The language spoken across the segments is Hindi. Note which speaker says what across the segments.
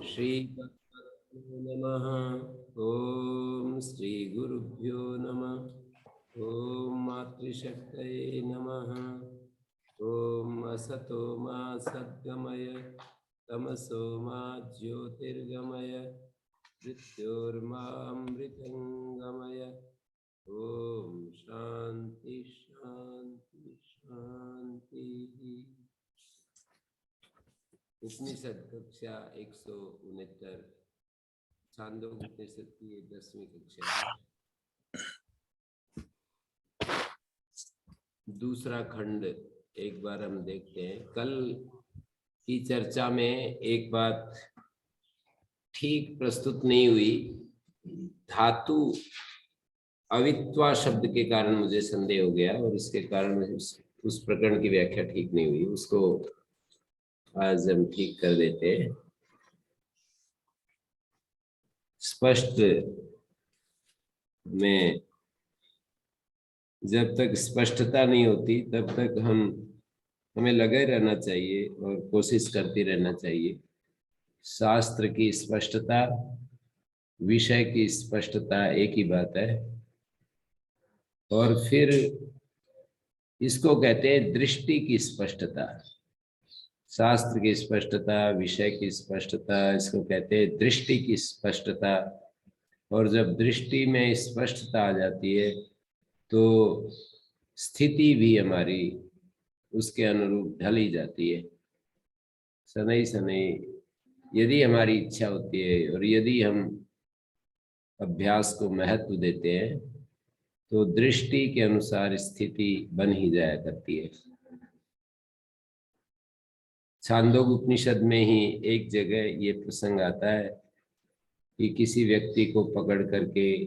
Speaker 1: श्री नमः। ओम श्री गुरुभ्यो नमः। ओम मातृशक्तये नमः। ओम असतो मा सद्गमय तमसो मा ज्योतिर्गमय मृत्योर्मामृतंगमय। ओम शांति शांति शांति। उपनिषद कक्षा 169 छांदोग्य उपनिषद की 10वीं कक्षा है। दूसरा खंड एक बार हम देखते हैं। कल की चर्चा में एक बात ठीक प्रस्तुत नहीं हुई। धातु अवित्वा शब्द के कारण मुझे संदेह हो गया और इसके कारण उस प्रकरण की व्याख्या ठीक नहीं हुई। उसको आज हम ठीक कर देते हैं। स्पष्ट में जब तक स्पष्टता नहीं होती तब तक हमें लगे रहना चाहिए और कोशिश करती रहना चाहिए। शास्त्र की स्पष्टता, विषय की स्पष्टता एक ही बात है। और फिर इसको कहते हैं दृष्टि की स्पष्टता। शास्त्र की स्पष्टता, विषय की स्पष्टता, इसको कहते हैं दृष्टि की स्पष्टता। और जब दृष्टि में स्पष्टता आ जाती है तो स्थिति भी हमारी उसके अनुरूप ढली जाती है। सनई सनई यदि हमारी इच्छा होती है और यदि हम अभ्यास को महत्व देते हैं तो दृष्टि के अनुसार स्थिति बन ही जाया करती है। छांदोग्य उपनिषद में ही एक जगह ये प्रसंग आता है कि किसी व्यक्ति को पकड़ करके,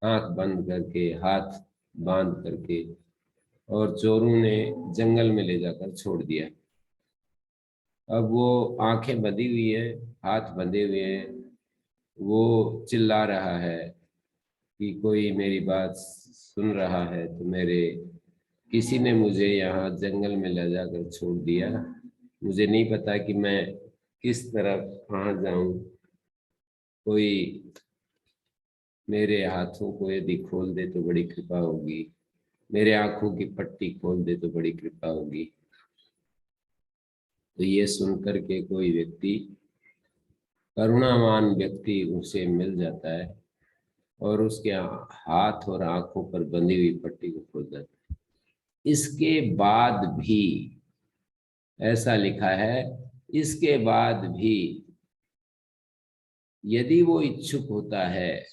Speaker 1: आंख बंद करके, हाथ बांध करके और चोरों ने जंगल में ले जाकर छोड़ दिया। अब वो आंखें बंधी हुई है, हाथ बंधे हुए हैं, वो चिल्ला रहा है कि कोई मेरी बात सुन रहा है तो किसी ने मुझे यहाँ जंगल में ले जाकर छोड़ दिया। मुझे नहीं पता कि मैं किस तरफ कहाँ जाऊं। कोई मेरे हाथों को यदि खोल दे तो बड़ी कृपा होगी, मेरे आंखों की पट्टी खोल दे तो बड़ी कृपा होगी। तो ये सुनकर के कोई व्यक्ति, करुणावान व्यक्ति उसे मिल जाता है और उसके हाथ और आंखों पर बंधी हुई पट्टी को खोल देता है। इसके बाद भी ऐसा लिखा है, इसके बाद भी यदि वो इच्छुक होता है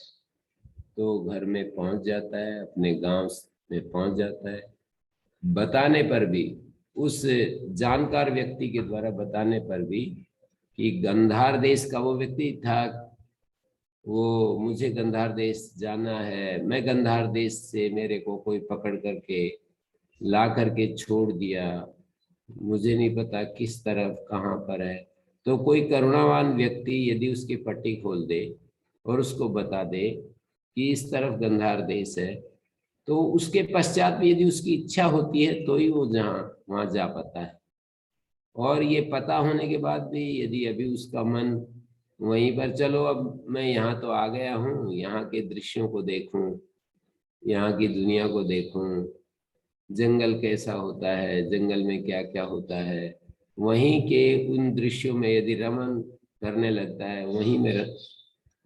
Speaker 1: तो घर में पहुंच जाता है, अपने गांव में पहुंच जाता है। बताने पर भी, उस जानकार व्यक्ति के द्वारा बताने पर भी कि गंधार देश का वो व्यक्ति था, वो मुझे गंधार देश जाना है, मैं गंधार देश से मेरे को कोई पकड़ करके ला करके छोड़ दिया, मुझे नहीं पता किस तरफ कहाँ पर है। तो कोई करुणावान व्यक्ति यदि उसकी पट्टी खोल दे और उसको बता दे कि इस तरफ गंधार देश है, तो उसके पश्चात भी यदि उसकी इच्छा होती है तो ही वो वहां जा पाता है। और ये पता होने के बाद भी यदि अभी उसका मन वहीं पर, चलो अब मैं यहाँ तो आ गया हूँ, यहाँ के दृश्यों को देखूं, यहाँ की दुनिया को देखूं, जंगल कैसा होता है, जंगल में क्या क्या होता है, वहीं के उन दृश्यों में यदि रमन करने लगता है,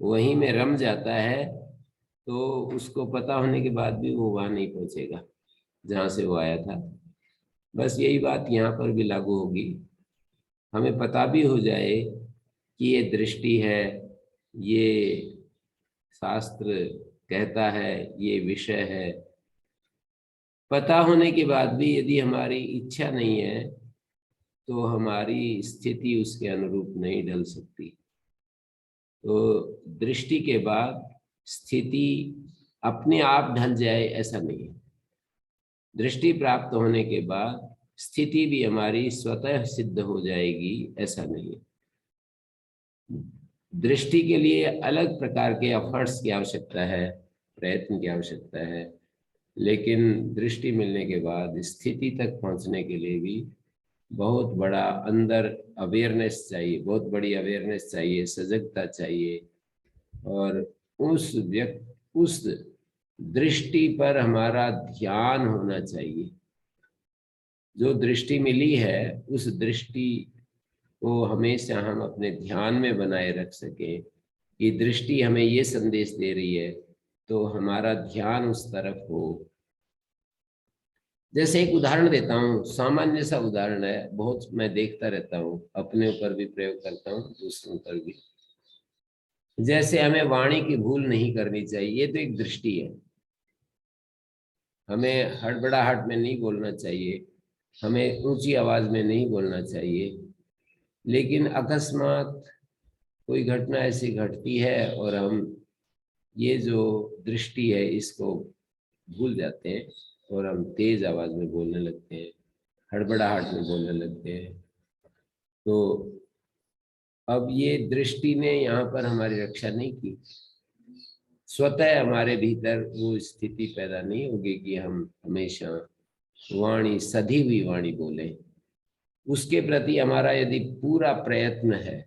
Speaker 1: वहीं में रम जाता है, तो उसको पता होने के बाद भी वो वहां नहीं पहुंचेगा जहां से वो आया था। बस यही बात यहाँ पर भी लागू होगी। हमें पता भी हो जाए कि ये दृष्टि है, ये शास्त्र कहता है, ये विषय है, पता होने के बाद भी यदि हमारी इच्छा नहीं है तो हमारी स्थिति उसके अनुरूप नहीं ढल सकती। तो दृष्टि के बाद स्थिति अपने आप ढल जाए ऐसा नहीं है। दृष्टि प्राप्त होने के बाद स्थिति भी हमारी स्वतः सिद्ध हो जाएगी ऐसा नहीं है। दृष्टि के लिए अलग प्रकार के एफर्ट्स की आवश्यकता है, प्रयत्न की आवश्यकता है, लेकिन दृष्टि मिलने के बाद स्थिति तक पहुंचने के लिए भी बहुत बड़ा अंदर अवेयरनेस चाहिए, बहुत बड़ी अवेयरनेस चाहिए, सजगता चाहिए। और उस दृष्टि पर हमारा ध्यान होना चाहिए। जो दृष्टि मिली है उस दृष्टि को हमेशा हम अपने ध्यान में बनाए रख सकें कि दृष्टि हमें ये संदेश दे रही है, तो हमारा ध्यान उस तरफ हो। जैसे एक उदाहरण देता हूँ, सामान्य सा उदाहरण है, बहुत मैं देखता रहता हूँ, अपने ऊपर भी प्रयोग करता हूँ, दूसरों पर भी। जैसे हमें वाणी की भूल नहीं करनी चाहिए, ये तो एक दृष्टि है। हमें हड़बड़ाहट में नहीं बोलना चाहिए, हमें ऊंची आवाज में नहीं बोलना चाहिए। लेकिन अकस्मात कोई घटना ऐसी घटती है और हम ये जो दृष्टि है इसको भूल जाते हैं और हम तेज आवाज में बोलने लगते हैं, हड़बड़ाहट में बोलने लगते हैं। तो अब ये दृष्टि ने यहाँ पर हमारी रक्षा नहीं की। स्वतः हमारे भीतर वो स्थिति पैदा नहीं होगी कि हम हमेशा वाणी, सधी हुई वाणी बोले। उसके प्रति हमारा यदि पूरा प्रयत्न है,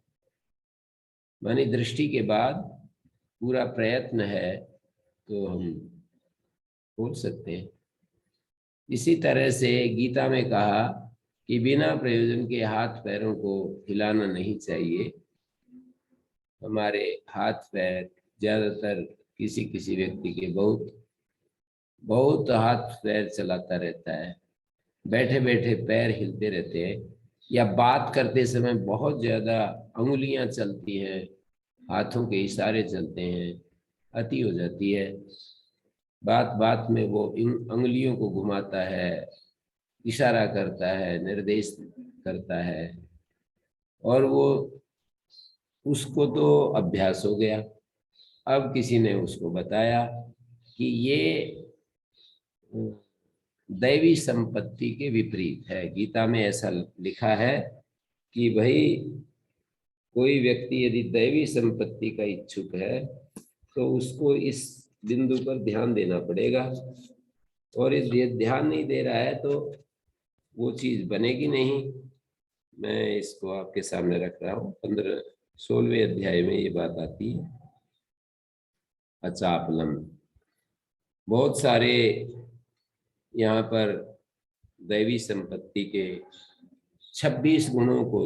Speaker 1: मानी दृष्टि के बाद पूरा प्रयत्न है, तो हम बोल सकते हैं। इसी तरह से गीता में कहा कि बिना प्रयोजन के हाथ पैरों को हिलाना नहीं चाहिए। हमारे हाथ पैर ज्यादातर किसी किसी व्यक्ति के बहुत बहुत हाथ पैर चलाता रहता है, बैठे बैठे पैर हिलते रहते हैं, या बात करते समय बहुत ज्यादा अंगुलियां चलती हैं, हाथों के इशारे चलते हैं, अति हो जाती है। बात बात में वो इन अंगुलियों को घुमाता है, इशारा करता है, निर्देश करता है, और वो उसको तो अभ्यास हो गया। अब किसी ने उसको बताया कि ये दैवी संपत्ति के विपरीत है। गीता में ऐसा लिखा है कि भाई कोई व्यक्ति यदि दैवी संपत्ति का इच्छुक है तो उसको इस बिंदु पर ध्यान देना पड़ेगा, और ये ध्यान नहीं दे रहा है तो वो चीज बनेगी नहीं। मैं इसको आपके सामने रख रहा हूँ, 16वें अध्याय में ये बात आती है। अचापलम, बहुत सारे यहाँ पर दैवी संपत्ति के 26 गुणों को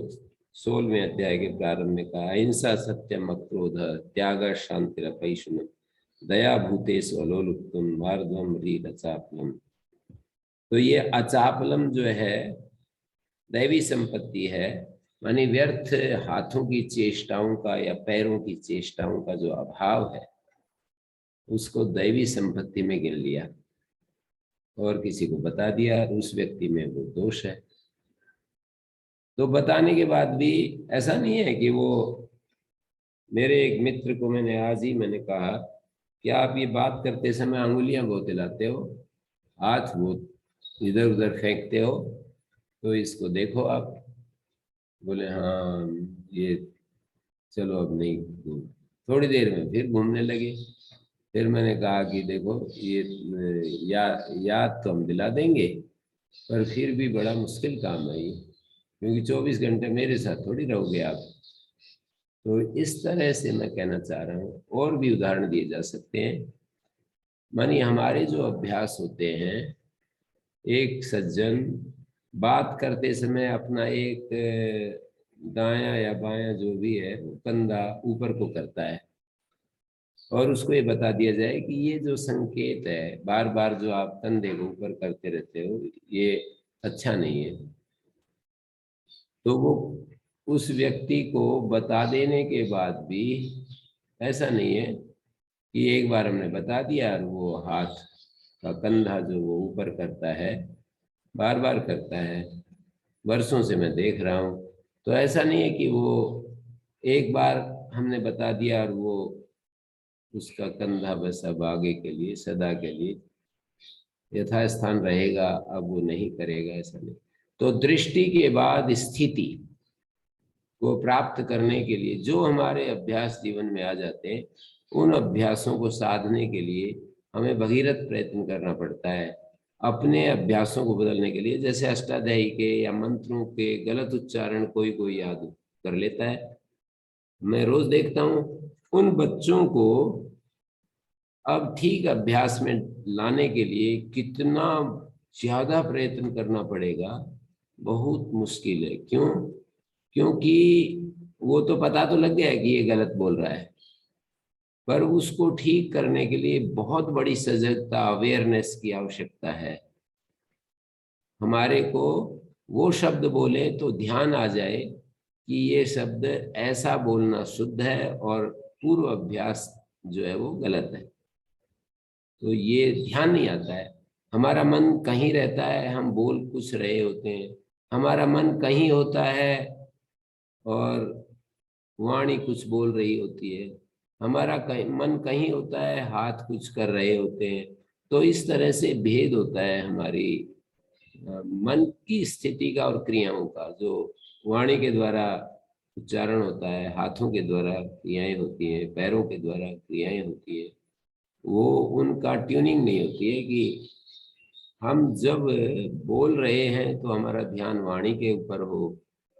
Speaker 1: 16वें अध्याय के प्रारंभ में कहा। अहिंसा, सत्यम, अक्रोध, त्याग, शांति, अपैशुनम, दया, भूतेषु अलोलुप्तम, मार्दवम, ह्रीर, अचापलम। तो ये अचापलम जो है दैवी संपत्ति है, मानी व्यर्थ हाथों की चेष्टाओं का या पैरों की चेष्टाओं का जो अभाव है उसको दैवी संपत्ति में गिन लिया और किसी को बता दिया, उस व्यक्ति में वो दोष है। तो बताने के बाद भी ऐसा नहीं है कि वो, मेरे एक मित्र को मैंने कहा कि आप ये बात करते समय अंगुलियां बहुत हिलाते हो, हाथ बहुत इधर उधर फेंकते हो, तो इसको देखो आप। बोले हाँ ये, चलो अब नहीं घूम। थोड़ी देर में फिर घूमने लगे। फिर मैंने कहा कि देखो ये याद तो हम दिला देंगे, पर फिर भी बड़ा मुश्किल काम है ये, क्योंकि 24 घंटे मेरे साथ थोड़ी रहोगे आप। तो इस तरह से मैं कहना चाह रहा हूँ, और भी उदाहरण दिए जा सकते हैं। मानिए हमारे जो अभ्यास होते हैं, एक सज्जन बात करते समय अपना एक दायां या बायां जो भी है वो कंधा ऊपर को करता है, और उसको ये बता दिया जाए कि ये जो संकेत है, बार बार जो आप कंधे को ऊपर करते रहते हो, ये अच्छा नहीं है। तो वो उस व्यक्ति को बता देने के बाद भी ऐसा नहीं है कि एक बार हमने बता दिया और वो हाथ का कंधा जो वो ऊपर करता है, बार बार करता है, वर्षों से मैं देख रहा हूँ। तो ऐसा नहीं है कि वो एक बार हमने बता दिया और वो उसका कंधा बस अब आगे के लिए, सदा के लिए यथास्थान रहेगा, अब वो नहीं करेगा, ऐसा नहीं। तो दृष्टि के बाद स्थिति को प्राप्त करने के लिए जो हमारे अभ्यास जीवन में आ जाते हैं, उन अभ्यासों को साधने के लिए हमें भगीरथ प्रयत्न करना पड़ता है। अपने अभ्यासों को बदलने के लिए, जैसे अष्टाध्यायी के या मंत्रों के गलत उच्चारण कोई कोई याद कर लेता है। मैं रोज देखता हूँ उन बच्चों को अब ठीक अभ्यास में लाने के लिए कितना ज्यादा प्रयत्न करना पड़ेगा, बहुत मुश्किल है। क्यों? क्योंकि वो तो पता तो लग गया है कि ये गलत बोल रहा है, पर उसको ठीक करने के लिए बहुत बड़ी सजगता, अवेयरनेस की आवश्यकता है। हमारे को वो शब्द बोले तो ध्यान आ जाए कि ये शब्द ऐसा बोलना शुद्ध है और पूर्व अभ्यास जो है वो गलत है। तो ये ध्यान नहीं आता है। हमारा मन कहीं रहता है, हम बोल कुछ रहे होते हैं, हमारा मन कहीं होता है और वाणी कुछ बोल रही होती है, हमारा मन कहीं होता है, हाथ कुछ कर रहे होते हैं। तो इस तरह से भेद होता है हमारी मन की स्थिति का और क्रियाओं का। जो वाणी के द्वारा उच्चारण होता है, हाथों के द्वारा क्रियाएं होती हैं, पैरों के द्वारा क्रियाएं होती है, वो उनका ट्यूनिंग नहीं होती है कि हम जब बोल रहे हैं तो हमारा ध्यान वाणी के ऊपर हो,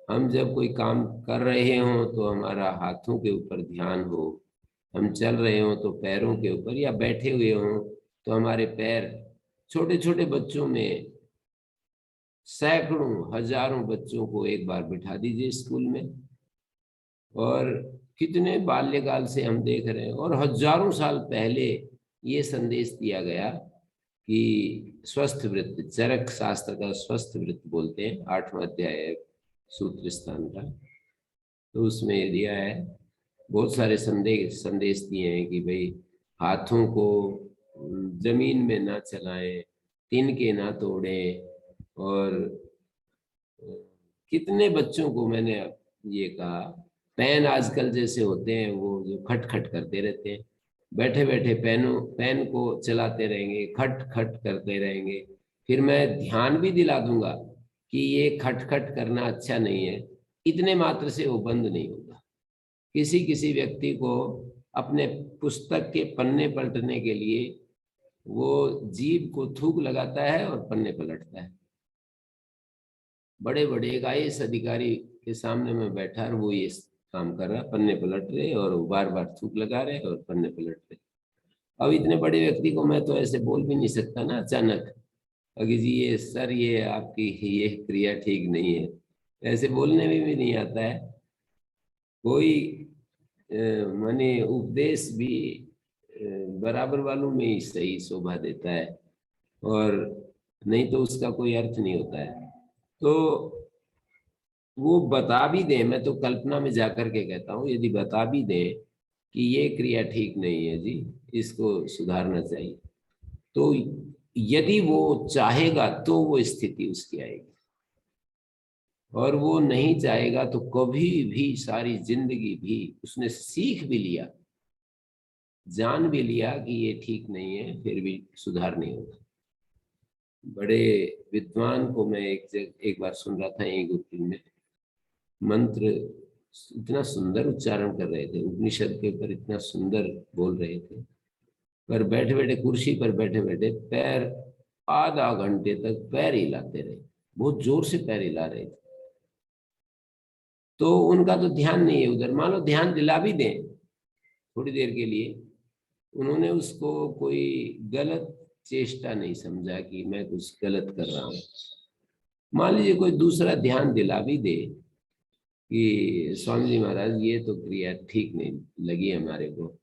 Speaker 1: हम जब कोई काम कर रहे हों तो हमारा हाथों के ऊपर ध्यान हो, हम चल रहे हों तो पैरों के ऊपर, या बैठे हुए हों तो हमारे पैर। छोटे छोटे बच्चों में सैकड़ों हजारों बच्चों को एक बार बिठा दीजिए स्कूल में, और कितने बाल्यकाल से हम देख रहे हैं, और हजारों साल पहले ये संदेश दिया गया कि स्वस्थ वृत्त, चरक शास्त्र का स्वस्थ वृत्त बोलते हैं, 8वां अध्याय है सूत्र स्थान का, तो उसमें ये दिया है। बहुत सारे संदेश संदेश दिए हैं कि भाई हाथों को जमीन में ना चलाएं, तिनके ना तोड़ें, और कितने बच्चों को मैंने ये कहा, पेन आजकल जैसे होते हैं वो जो खट खट करते रहते हैं, बैठे बैठे पेन को चलाते रहेंगे, खट खट करते रहेंगे, फिर मैं ध्यान भी दिला दूंगा कि ये खट खट करना अच्छा नहीं है, इतने मात्र से वो बंद नहीं होगा। किसी किसी व्यक्ति को अपने पुस्तक के पन्ने पलटने के लिए वो जीभ को थूक लगाता है और पन्ने पलटता है। बड़े बड़े एक IAS अधिकारी के सामने में बैठा और वो ये काम कर रहा, पन्ने पलट रहे और बार बार थूक लगा रहे और पन्ने पलट रहे। अब इतने बड़े व्यक्ति को मैं तो ऐसे बोल भी नहीं सकता ना अचानक, अगर जी ये सर ये आपकी ये क्रिया ठीक नहीं है, ऐसे बोलने में भी नहीं आता है। कोई माने उपदेश भी बराबर वालों में ही सही शोभा देता है, और नहीं तो उसका कोई अर्थ नहीं होता है। तो वो बता भी दें, मैं तो कल्पना में जाकर के कहता हूँ, यदि बता भी दें कि ये क्रिया ठीक नहीं है जी, इसको सुधारना चाहिए, तो यदि वो चाहेगा तो वो स्थिति उसकी आएगी, और वो नहीं चाहेगा तो कभी भी सारी जिंदगी भी उसने सीख भी लिया, जान भी लिया कि ये ठीक नहीं है, फिर भी सुधार नहीं होगा। बड़े विद्वान को मैं एक बार सुन रहा था यही गुरुकुल में, मंत्र इतना सुंदर उच्चारण कर रहे थे, उपनिषद के ऊपर इतना सुंदर बोल रहे थे, पर बैठे बैठे कुर्सी पर बैठे बैठे पैर आधा घंटे तक पैर हिलाते रहे, बहुत जोर से पैर हिला रहे थे। तो उनका तो ध्यान नहीं है उधर। मान लो ध्यान दिला भी दें थोड़ी देर के लिए, उन्होंने उसको कोई गलत चेष्टा नहीं समझा कि मैं कुछ गलत कर रहा हूँ। मान लीजिए कोई दूसरा ध्यान दिला भी दे कि स्वामी जी महाराज ये तो क्रिया ठीक नहीं लगी हमारे को,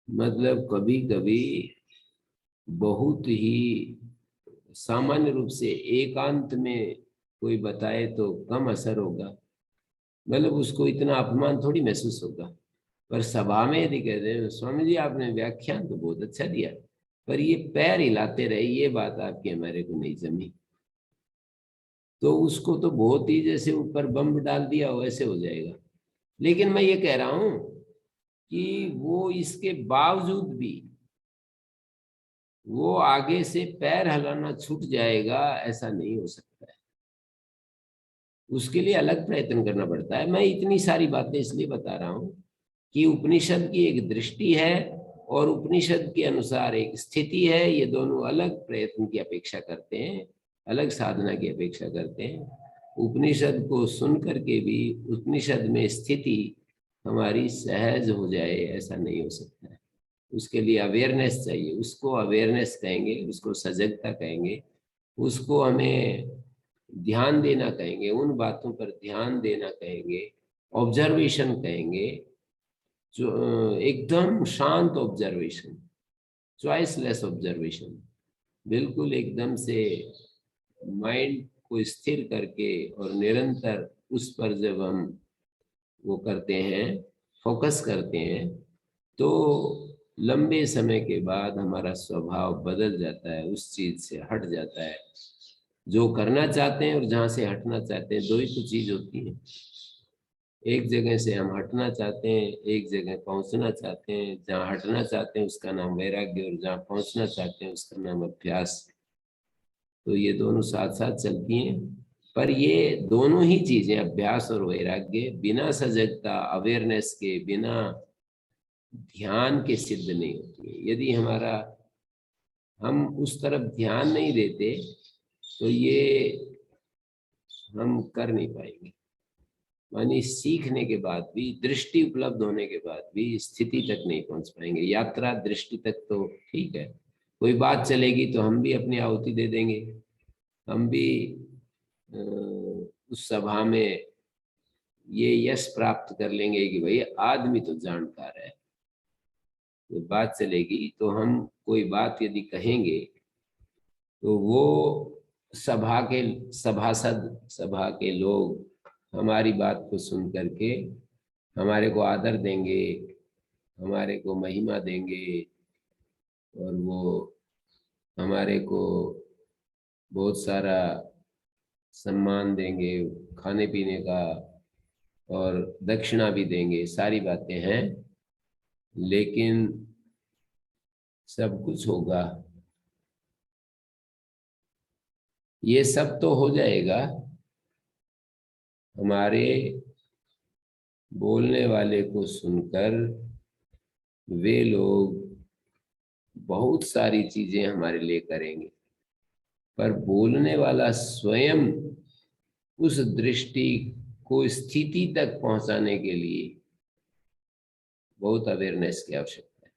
Speaker 1: मतलब कभी कभी बहुत ही सामान्य रूप से एकांत में कोई बताए तो कम असर होगा, मतलब उसको इतना अपमान थोड़ी महसूस होगा। पर सभा में यदि कहते हैं स्वामी जी आपने व्याख्यान तो बहुत अच्छा दिया, पर ये पैर हिलाते रहे, ये बात आपकी हमारे को नहीं जमी, तो उसको तो बहुत ही जैसे ऊपर बम डाल दिया वैसे हो जाएगा। लेकिन मैं ये कह रहा हूं कि वो इसके बावजूद भी वो आगे से पैर हिलाना छूट जाएगा, ऐसा नहीं हो सकता है। उसके लिए अलग प्रयत्न करना पड़ता है। मैं इतनी सारी बातें इसलिए बता रहा हूं कि उपनिषद की एक दृष्टि है और उपनिषद के अनुसार एक स्थिति है। ये दोनों अलग प्रयत्न की अपेक्षा करते हैं, अलग साधना की अपेक्षा करते हैं। उपनिषद को सुन करके भी उपनिषद में स्थिति हमारी सहज हो जाए ऐसा नहीं हो सकता है। उसके लिए अवेयरनेस चाहिए, उसको अवेयरनेस कहेंगे, उसको सजगता कहेंगे, उसको हमें ध्यान देना कहेंगे, उन बातों पर ध्यान देना कहेंगे, ऑब्जर्वेशन कहेंगे, जो एकदम शांत ऑब्जर्वेशन, चॉइसलेस ऑब्जर्वेशन, बिल्कुल एकदम से माइंड को स्थिर करके और निरंतर उस पर जब हम वो करते हैं, फोकस करते हैं, तो लंबे समय के बाद हमारा स्वभाव बदल जाता है, उस चीज से हट जाता है। जो करना चाहते हैं और जहाँ से हटना चाहते हैं, दो ही तो चीज होती है। एक जगह से हम हटना चाहते हैं, एक जगह पहुंचना चाहते हैं। जहाँ हटना चाहते हैं उसका नाम वैराग्य, और जहाँ पहुंचना चाहते हैं उसका नाम अभ्यास। तो ये दोनों साथ साथ चलती हैं। पर ये दोनों ही चीजें, अभ्यास और वैराग्य, बिना सजगता अवेयरनेस के, बिना ध्यान के सिद्ध नहीं होती है। यदि हमारा हम उस तरफ ध्यान नहीं देते तो ये हम कर नहीं पाएंगे। मानी सीखने के बाद भी, दृष्टि उपलब्ध होने के बाद भी स्थिति तक नहीं पहुंच पाएंगे। यात्रा दृष्टि तक तो ठीक है, कोई बात चलेगी तो हम भी अपनी आहुति दे देंगे, हम भी उस सभा में ये यश प्राप्त कर लेंगे कि भाई आदमी तो जानकार है। तो बात चलेगी तो हम कोई बात यदि कहेंगे तो वो सभा के सभासद, सभा के लोग हमारी बात को सुन करके हमारे को आदर देंगे, हमारे को महिमा देंगे, और वो हमारे को बहुत सारा सम्मान देंगे, खाने पीने का और दक्षिणा भी देंगे, सारी बातें हैं। लेकिन सब कुछ होगा, ये सब तो हो जाएगा हमारे बोलने वाले को सुनकर। वे लोग बहुत सारी चीजें हमारे लिए करेंगे, पर बोलने वाला स्वयं उस दृष्टि को स्थिति तक पहुंचाने के लिए बहुत अवेयरनेस की आवश्यकता है।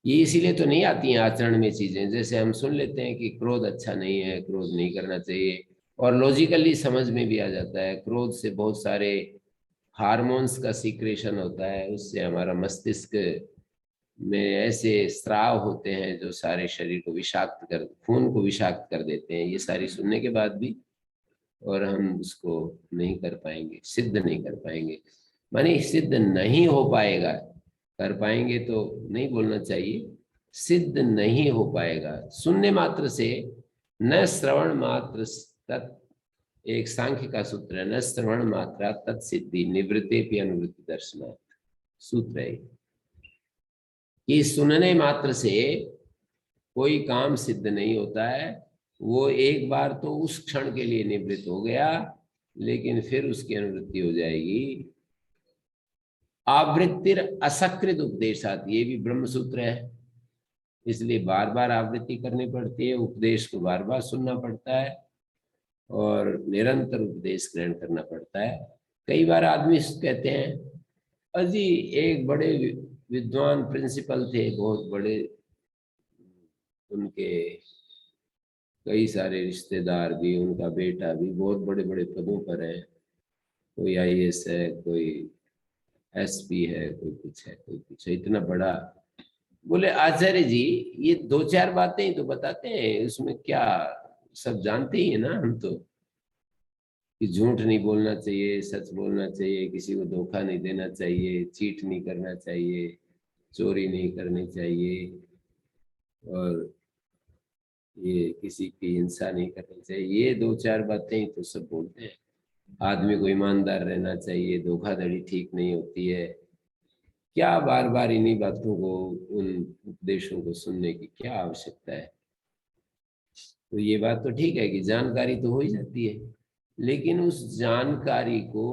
Speaker 1: ये इसीलिए तो नहीं आती हैं आचरण में चीजें। जैसे हम सुन लेते हैं कि क्रोध अच्छा नहीं है, क्रोध नहीं करना चाहिए, और लॉजिकली समझ में भी आ जाता है। क्रोध से बहुत सारे हार्मोन्स का सीक्रेशन होता है, उससे हमारा मस्तिष्क में ऐसे स्राव होते हैं जो सारे शरीर को विषाक्त कर, खून को विषाक्त कर देते हैं। ये सारी सुनने के बाद भी और हम उसको नहीं कर पाएंगे, सिद्ध नहीं कर पाएंगे। माने सिद्ध नहीं हो पाएगा, कर पाएंगे तो नहीं बोलना चाहिए, सिद्ध नहीं हो पाएगा। सुनने मात्र से, न श्रवण मात्र तत्, एक सांख्य का सूत्र है, न श्रवण मात्रा तत्सिद्धि निवृत्ते भी अनुवृत्ति दर्शनार्थ सूत्र है कि सुनने मात्र से कोई काम सिद्ध नहीं होता है। वो एक बार तो उस क्षण के लिए निवृत्त हो गया, लेकिन फिर उसकी अनुवृत्ति हो जाएगी। आवृत्तिर असकृत उपदेशात, ये भी ब्रह्म सूत्र है, इसलिए बार बार आवृत्ति करनी पड़ती है, उपदेश को बार बार सुनना पड़ता है और निरंतर उपदेश ग्रहण करना पड़ता है। कई बार आदमी कहते हैं, अजी एक बड़े विद्वान प्रिंसिपल थे, बहुत बड़े, उनके कई सारे रिश्तेदार भी, उनका बेटा भी बहुत बड़े बड़े पदों पर है, कोई आईएएस है, कोई एसपी है, कोई कुछ है, कोई कुछ है, इतना बड़ा। बोले आचार्य जी ये दो चार बातें ही तो बताते हैं, उसमें क्या, सब जानते ही है ना हम तो, कि झूठ नहीं बोलना चाहिए, सच बोलना चाहिए, किसी को धोखा नहीं देना चाहिए, चीट नहीं करना चाहिए, चोरी नहीं करनी चाहिए, और ये किसी की हिंसा नहीं करनी चाहिए। ये दो चार बातें ही तो सब बोलते हैं। आदमी को ईमानदार रहना चाहिए, धोखाधड़ी ठीक नहीं होती है। क्या बार बार इन्हीं बातों को, उन उपदेशों को सुनने की क्या आवश्यकता है। तो ये बात तो ठीक है कि जानकारी तो हो ही जाती है, लेकिन उस जानकारी को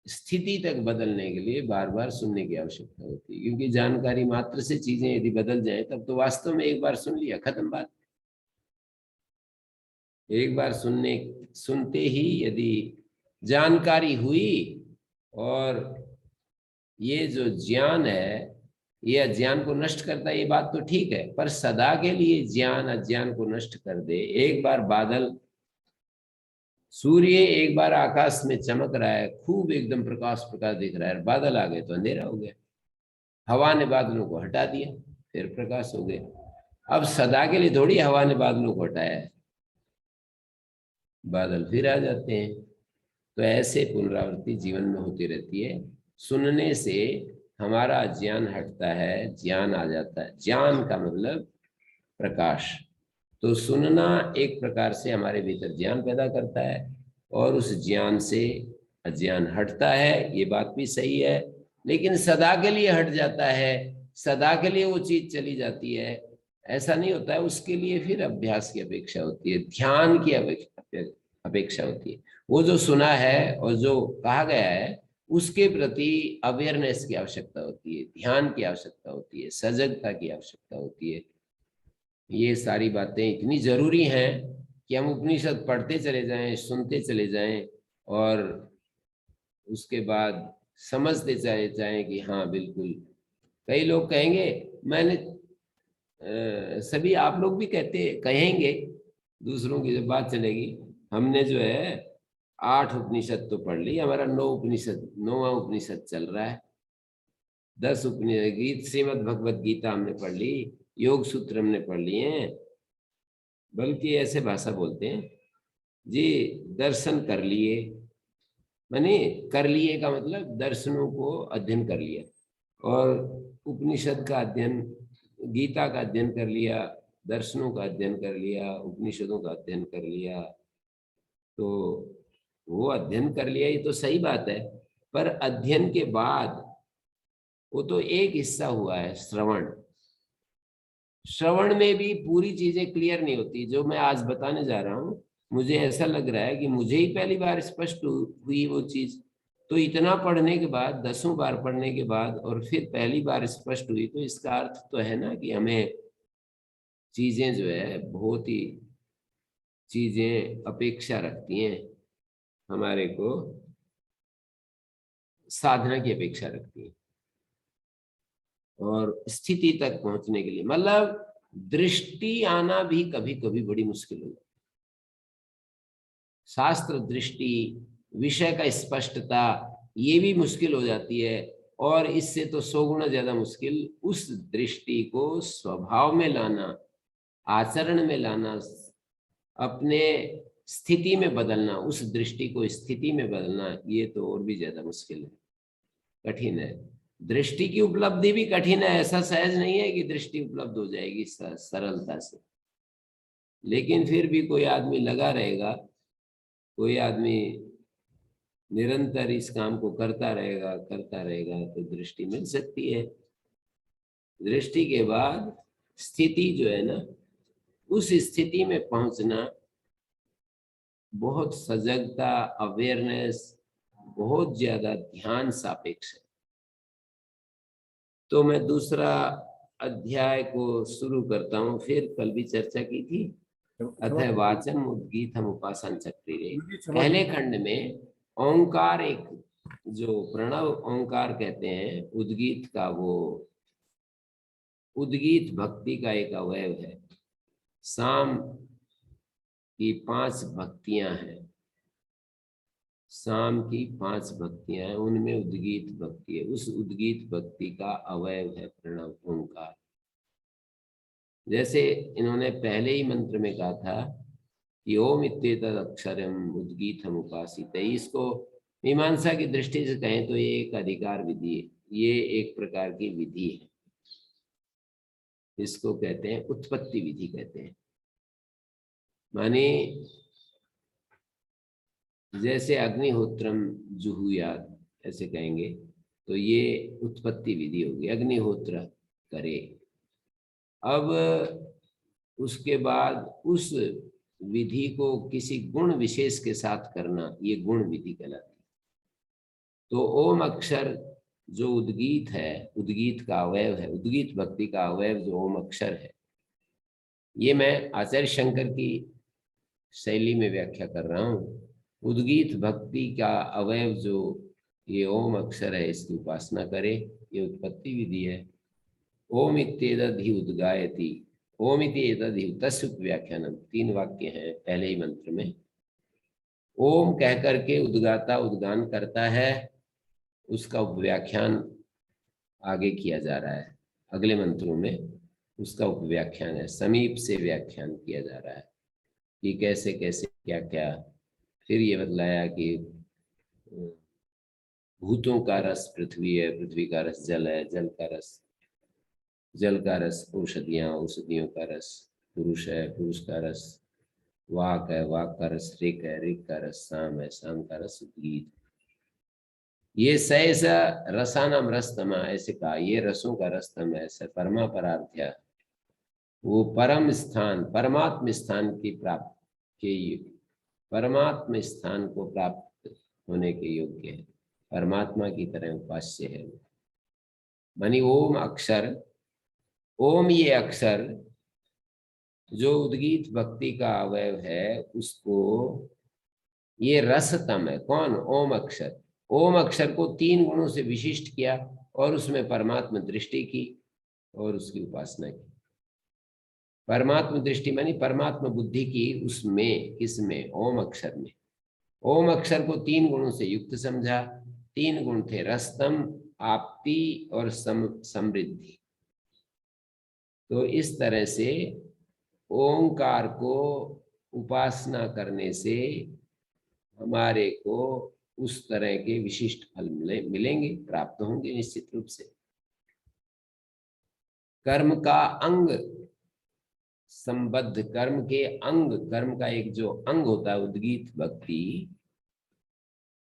Speaker 1: स्थिति तक बदलने के लिए बार बार सुनने की आवश्यकता होती है, क्योंकि जानकारी मात्र से चीजें यदि बदल जाए तब तो वास्तव में एक बार सुन लिया खत्म बात। एक बार सुनते ही यदि जानकारी हुई और ये जो ज्ञान है ये अज्ञान को नष्ट करता है, ये बात तो ठीक है, पर सदा के लिए ज्ञान अज्ञान को नष्ट कर दे। एक बार बादल, सूर्य एक बार आकाश में चमक रहा है, खूब एकदम प्रकाश प्रकाश दिख रहा है, बादल आ गए तो अंधेरा हो गया। हवा ने बादलों को हटा दिया, फिर प्रकाश हो गया। अब सदा के लिए थोड़ी हवा ने बादलों को हटाया है, बादल फिर आ जाते हैं। तो ऐसे पुनरावृत्ति जीवन में होती रहती है। सुनने से हमारा ज्ञान हटता है, ज्ञान आ जाता है। ज्ञान का मतलब प्रकाश। तो सुनना एक प्रकार से हमारे भीतर ज्ञान पैदा करता है और उस ज्ञान से अज्ञान हटता है, ये बात भी सही है। लेकिन सदा के लिए हट जाता है, सदा के लिए वो चीज चली जाती है, ऐसा नहीं होता है। उसके लिए फिर अभ्यास की अपेक्षा होती है, ध्यान की अपेक्षा होती है। वो जो सुना है और जो कहा गया है उसके प्रति अवेयरनेस की आवश्यकता होती है, ध्यान की आवश्यकता होती है, सजगता की आवश्यकता होती है। ये सारी बातें इतनी जरूरी हैं कि हम उपनिषद पढ़ते चले जाएं, सुनते चले जाएं और उसके बाद समझते चले जाएं कि हाँ बिल्कुल। कई लोग कहेंगे, मैंने सभी आप लोग भी कहेंगे, दूसरों की जब बात चलेगी, हमने जो है 8 उपनिषद तो पढ़ ली, हमारा 9वां उपनिषद चल रहा है, 10 उपनिषद, श्रीमद् भगवत गीता हमने पढ़ ली, योग सूत्र हमने पढ़ लिए हैं। बल्कि ऐसे भाषा बोलते हैं जी, दर्शन कर लिए, माने कर लिए का मतलब दर्शनों को अध्ययन कर लिया, और उपनिषद का अध्ययन, गीता का अध्ययन कर लिया, दर्शनों का अध्ययन कर लिया, उपनिषदों का अध्ययन कर लिया। तो वो अध्ययन कर लिया, ये तो सही बात है, पर अध्ययन के बाद वो तो एक हिस्सा हुआ है, श्रवण। श्रवण में भी पूरी चीजें क्लियर नहीं होती। जो मैं आज बताने जा रहा हूं, मुझे ऐसा लग रहा है कि मुझे ही पहली बार स्पष्ट हुई वो चीज। तो इतना पढ़ने के बाद, 10 बार पढ़ने के बाद और फिर पहली बार स्पष्ट हुई, तो इसका अर्थ तो है ना कि हमें चीजें जो है बहुत ही चीजें अपेक्षा रखती हैं, हमारे को साधना की अपेक्षा रखती है। और स्थिति तक पहुंचने के लिए मतलब दृष्टि आना भी कभी कभी बड़ी मुश्किल हो जाती है। शास्त्र दृष्टि, विषय का स्पष्टता, ये भी मुश्किल हो जाती है। और इससे तो 100 गुना ज्यादा मुश्किल उस दृष्टि को स्वभाव में लाना, आचरण में लाना, अपने स्थिति में बदलना, उस दृष्टि को स्थिति में बदलना, ये तो और भी ज्यादा मुश्किल है, कठिन है। दृष्टि की उपलब्धि भी कठिन है, ऐसा सहज नहीं है कि दृष्टि उपलब्ध हो जाएगी सरलता से। लेकिन फिर भी कोई आदमी लगा रहेगा, कोई आदमी निरंतर इस काम को करता रहेगा तो दृष्टि मिल सकती है। दृष्टि के बाद स्थिति जो है ना, उस स्थिति में पहुंचना बहुत सजगता, अवेयरनेस, बहुत ज्यादा ध्यान सापेक्ष है। तो मैं दूसरा अध्याय को शुरू करता हूं। फिर कल भी चर्चा की थी, अतः वाचन उद्गीत हम उपासन चक्री रे। पहले खंड में ओंकार, एक जो प्रणव ओंकार कहते हैं, उद्गीत का, वो उद्गीत भक्ति का एक अवयव है। शाम की 5 भक्तियां हैं, शाम की 5 भक्तियां हैं, उनमें उद्गीत भक्ति है। उस उद्गीत भक्ति का अवयव है प्रणव ओंकार। जैसे इन्होंने पहले ही मंत्र में कहा था कि ओम इत्येतद् अक्षरम उद्गीतम उपासित। इसको मीमांसा की दृष्टि से कहें तो ये एक अधिकार विधि है, ये एक प्रकार की विधि है। इसको कहते हैं उत्पत्ति विधि कहते हैं। माने जैसे अग्निहोत्रम जुहुयात, ऐसे कहेंगे तो ये उत्पत्ति विधि होगी, अग्निहोत्र करे। अब उसके बाद उस विधि को किसी गुण विशेष के साथ करना, ये गुण विधि कहलाती है। तो ओम अक्षर जो उद्गीत है, उद्गीत का अवयव है, उद्गीत भक्ति का अवयव जो ओम अक्षर है, ये मैं आचार्य शंकर की शैली में व्याख्या कर रहा हूँ। उद्गीत भक्ति का अवयव जो ये ओम अक्षर है, इसकी उपासना करे। ये उत्पत्ति विधि है। ओम इत्येतद् हि उद्गायति, ओम इति एतद् हि तस्य व्याख्यानम, 3 वाक्य हैं पहले ही मंत्र में। ओम कह करके उद्गाता उद्गान करता है, उसका उपव्याख्यान आगे किया जा रहा है। अगले मंत्रों में उसका उपव्याख्यान है, समीप से व्याख्यान किया जा रहा है कि कैसे कैसे क्या क्या। फिर ये बतलाया कि भूतों का रस पृथ्वी है, पृथ्वी का रस जल है, जल का रस औषधियां, औषधियों का रस पुरुष है, पुरुष का रस वाक है, वाक का रस ऋक है, ऋक का रस साम है, साम का रस उद्गीत। ये सहसा रसानाम रसतमा, ऐसे कहा, ये रसों का रसतम है। ऐसे परमा परार्थ्या, वो परम स्थान, परमात्म स्थान की प्राप्त के, परमात्म स्थान को प्राप्त होने के योग्य है, परमात्मा की तरह उपास्य है। मानी ओम अक्षर, ओम ये अक्षर जो उद्गीत भक्ति का अवयव है, उसको ये रसतम है। कौन? ओम अक्षर। ओम अक्षर को 3 गुणों से विशिष्ट किया और उसमें परमात्मा दृष्टि की और उसकी उपासना की। परमात्मा दृष्टि मानी परमात्मा बुद्धि की, उसमें, किसमें? ओम अक्षर में। ओम अक्षर को 3 गुणों से युक्त समझा। 3 गुण थे, रसतम, आपति और समृद्धि। तो इस तरह से ओंकार को उपासना करने से हमारे को उस तरह के विशिष्ट फल मिलेंगे, प्राप्त होंगे निश्चित रूप से। कर्म का अंग संबद्ध, कर्म के अंग, कर्म का एक जो अंग होता है उद्गीत भक्ति,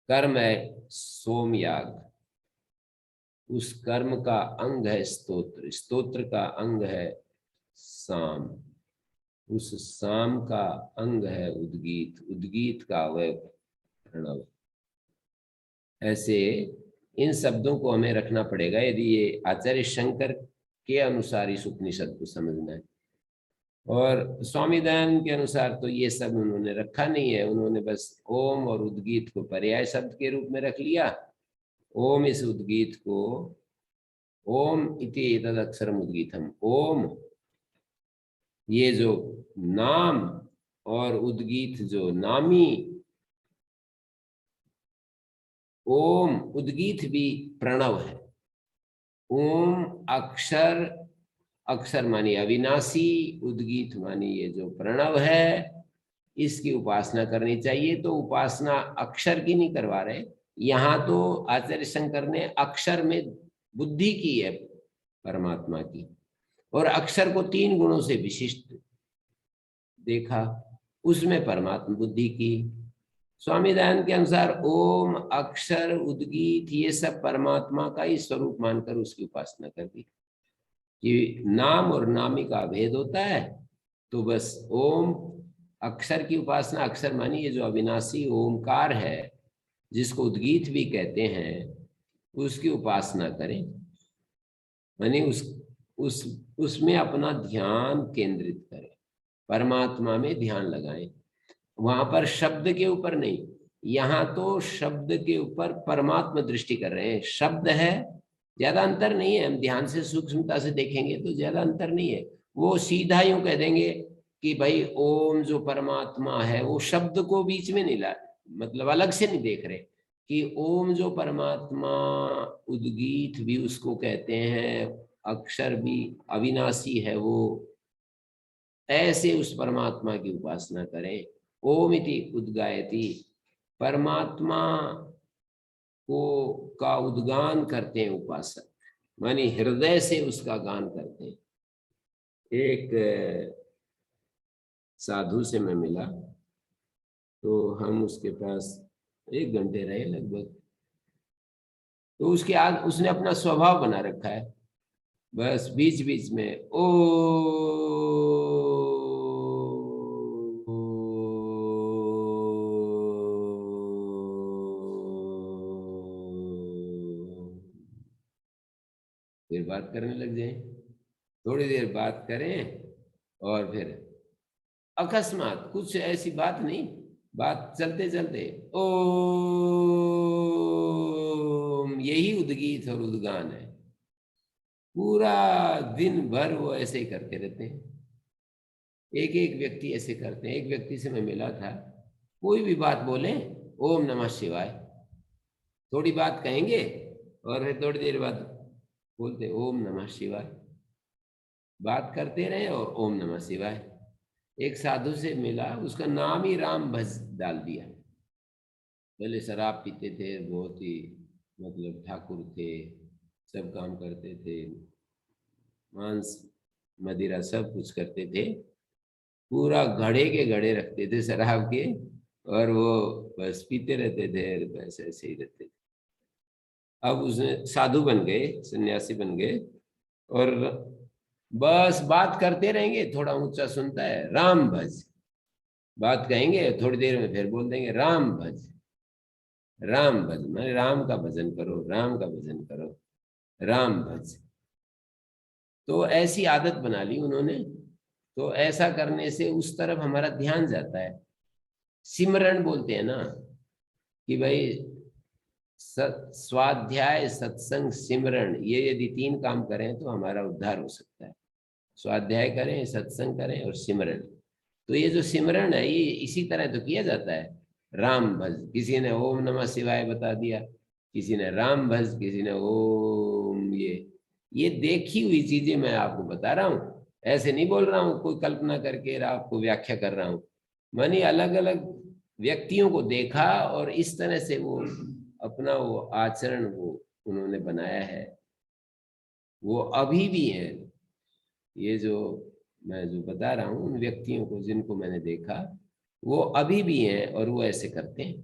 Speaker 1: कर्म है सोमयाग, उस कर्म का अंग है स्तोत्र, स्तोत्र का अंग है साम, उस साम का अंग है उद्गीत, उद्गीत का अवयव प्रणव। ऐसे इन शब्दों को हमें रखना पड़ेगा यदि ये आचार्य शंकर के अनुसार इस उपनिषद को समझना है। और स्वामी दयानंद के अनुसार तो ये सब उन्होंने रखा नहीं है, उन्होंने बस ओम और उद्गीत को पर्याय शब्द के रूप में रख लिया। ओम इस उद्गीत को, ओम इति एतद् अक्षरम उद्गीतम, ओम ये जो नाम और उद्गीत जो नामी, ओम उद्गीत भी प्रणव है। ओम अक्षर, अक्षर मानी अविनाशी, उद्गीत मानी ये जो प्रणव है, इसकी उपासना करनी चाहिए। तो उपासना अक्षर की नहीं करवा रहे, यहाँ तो आचार्य शंकर ने अक्षर में बुद्धि की है परमात्मा की, और अक्षर को 3 गुणों से विशिष्ट देखा, उसमें परमात्मा बुद्धि की। स्वामी दयानंद के अनुसार ओम अक्षर उद्गीत ये सब परमात्मा का ही स्वरूप मानकर उसकी उपासना कर दी कि नाम और नामी का भेद होता है। तो बस ओम अक्षर की उपासना, अक्षर मानी ये जो अविनाशी ओमकार है जिसको उद्गीत भी कहते हैं, उसकी उपासना करें। मानी उसमें अपना ध्यान केंद्रित करें, परमात्मा में ध्यान लगाएं। वहां पर शब्द के ऊपर नहीं, यहाँ तो शब्द के ऊपर परमात्मा दृष्टि कर रहे हैं। शब्द है, ज्यादा अंतर नहीं है, हम ध्यान से सूक्ष्मता से देखेंगे तो ज्यादा अंतर नहीं है। वो सीधा यूं कह देंगे कि भाई ओम जो परमात्मा है, वो शब्द को बीच में नहीं ला, मतलब अलग से नहीं देख रहे कि ओम जो परमात्मा, उद्गीत भी उसको कहते हैं, अक्षर भी अविनाशी है वो, ऐसे उस परमात्मा की उपासना करें। ओम इति उद्गायति, परमात्मा को का उद्गान करते हैं उपासक, मानी हृदय से उसका गान करते हैं। एक साधु से मैं मिला, तो हम उसके पास 1 घंटे रहे लगभग। तो उसके आज उसने अपना स्वभाव बना रखा है, बस बीच बीच में ओ फिर बात करने लग जाए, थोड़ी देर बात करें और फिर अकस्मात कुछ ऐसी बात नहीं, बात चलते चलते ओम, यही उद्गीत और उद्गान है। पूरा दिन भर वो ऐसे ही करते रहते हैं। एक एक व्यक्ति ऐसे करते हैं। एक व्यक्ति से मैं मिला था, कोई भी बात बोले ओम नमः शिवाय, थोड़ी बात कहेंगे और फिर थोड़ी देर बाद बोलते ओम नमः शिवाय, बात करते रहे और ओम नमः शिवाय। एक साधु से मिला, उसका नाम ही राम भज डाल दिया। पहले शराब पीते थे, बहुत ही मतलब ठाकुर थे, सब काम करते थे, मांस मदिरा सब कुछ करते थे, पूरा घड़े के घड़े रखते थे शराब के, और वो बस पीते रहते थे, बस ऐसे ही रहते थे। अब उसने साधु बन गए, सन्यासी बन गए, और बस बात करते रहेंगे, थोड़ा ऊंचा सुनता है राम भज, बात कहेंगे थोड़ी देर में फिर बोल देंगे राम भज, राम भज माने राम का भजन करो, राम का भजन करो, राम भज। तो ऐसी आदत बना ली उन्होंने। तो ऐसा करने से उस तरफ हमारा ध्यान जाता है। सिमरन बोलते हैं ना कि भाई स्वाध्याय, सत्संग, सिमरण, ये यदि 3 काम करें तो हमारा उद्धार हो सकता है। स्वाध्याय करें, सत्संग करें और सिमरण। तो ये जो सिमरण है ये इसी तरह तो किया जाता है। राम भज, किसी ने ओम नमः शिवाय बता दिया, किसी ने राम भज, किसी ने ओम। ये देखी हुई चीजें मैं आपको बता रहा हूँ, ऐसे नहीं बोल रहा हूँ कोई कल्पना करके आपको व्याख्या कर रहा हूँ। मैंने अलग अलग व्यक्तियों को देखा और इस तरह से वो अपना वो आचरण वो उन्होंने बनाया है। वो अभी भी है, ये जो मैं जो बता रहा हूँ, उन व्यक्तियों को जिनको मैंने देखा वो अभी भी हैं और वो ऐसे करते हैं।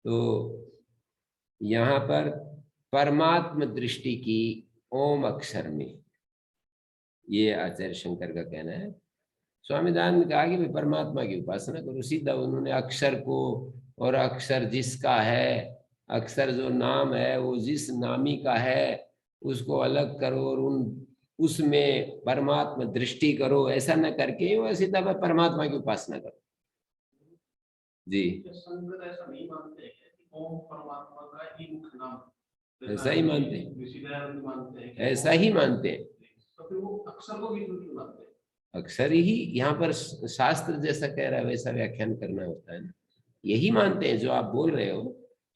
Speaker 1: तो यहाँ पर परमात्म दृष्टि की ओम अक्षर में, ये आचार्य शंकर का कहना है। स्वामी दयानंद ने कहा कि भाई परमात्मा की उपासना करो, सीधा उन्होंने अक्षर को, और अक्षर जिसका है, अक्षर जो नाम है वो जिस नामी का है उसको अलग करो और उसमें परमात्मा दृष्टि करो, ऐसा न करके वो सीधा मैं परमात्मा की उपासना करो। जी
Speaker 2: ऐसा नहीं मानते हैं कि ओम परमात्मा का ही मुख्य नाम,
Speaker 1: ऐसा ही मानते हैं, ऐसा ही मानते हैं।
Speaker 2: तो फिर वो अक्षर को भी क्यों मानते हैं?
Speaker 1: अक्षर ही यहाँ पर शास्त्र जैसा कह रहा है वैसा व्याख्यान करना होता है ना। यही मानते हैं जो आप बोल रहे हो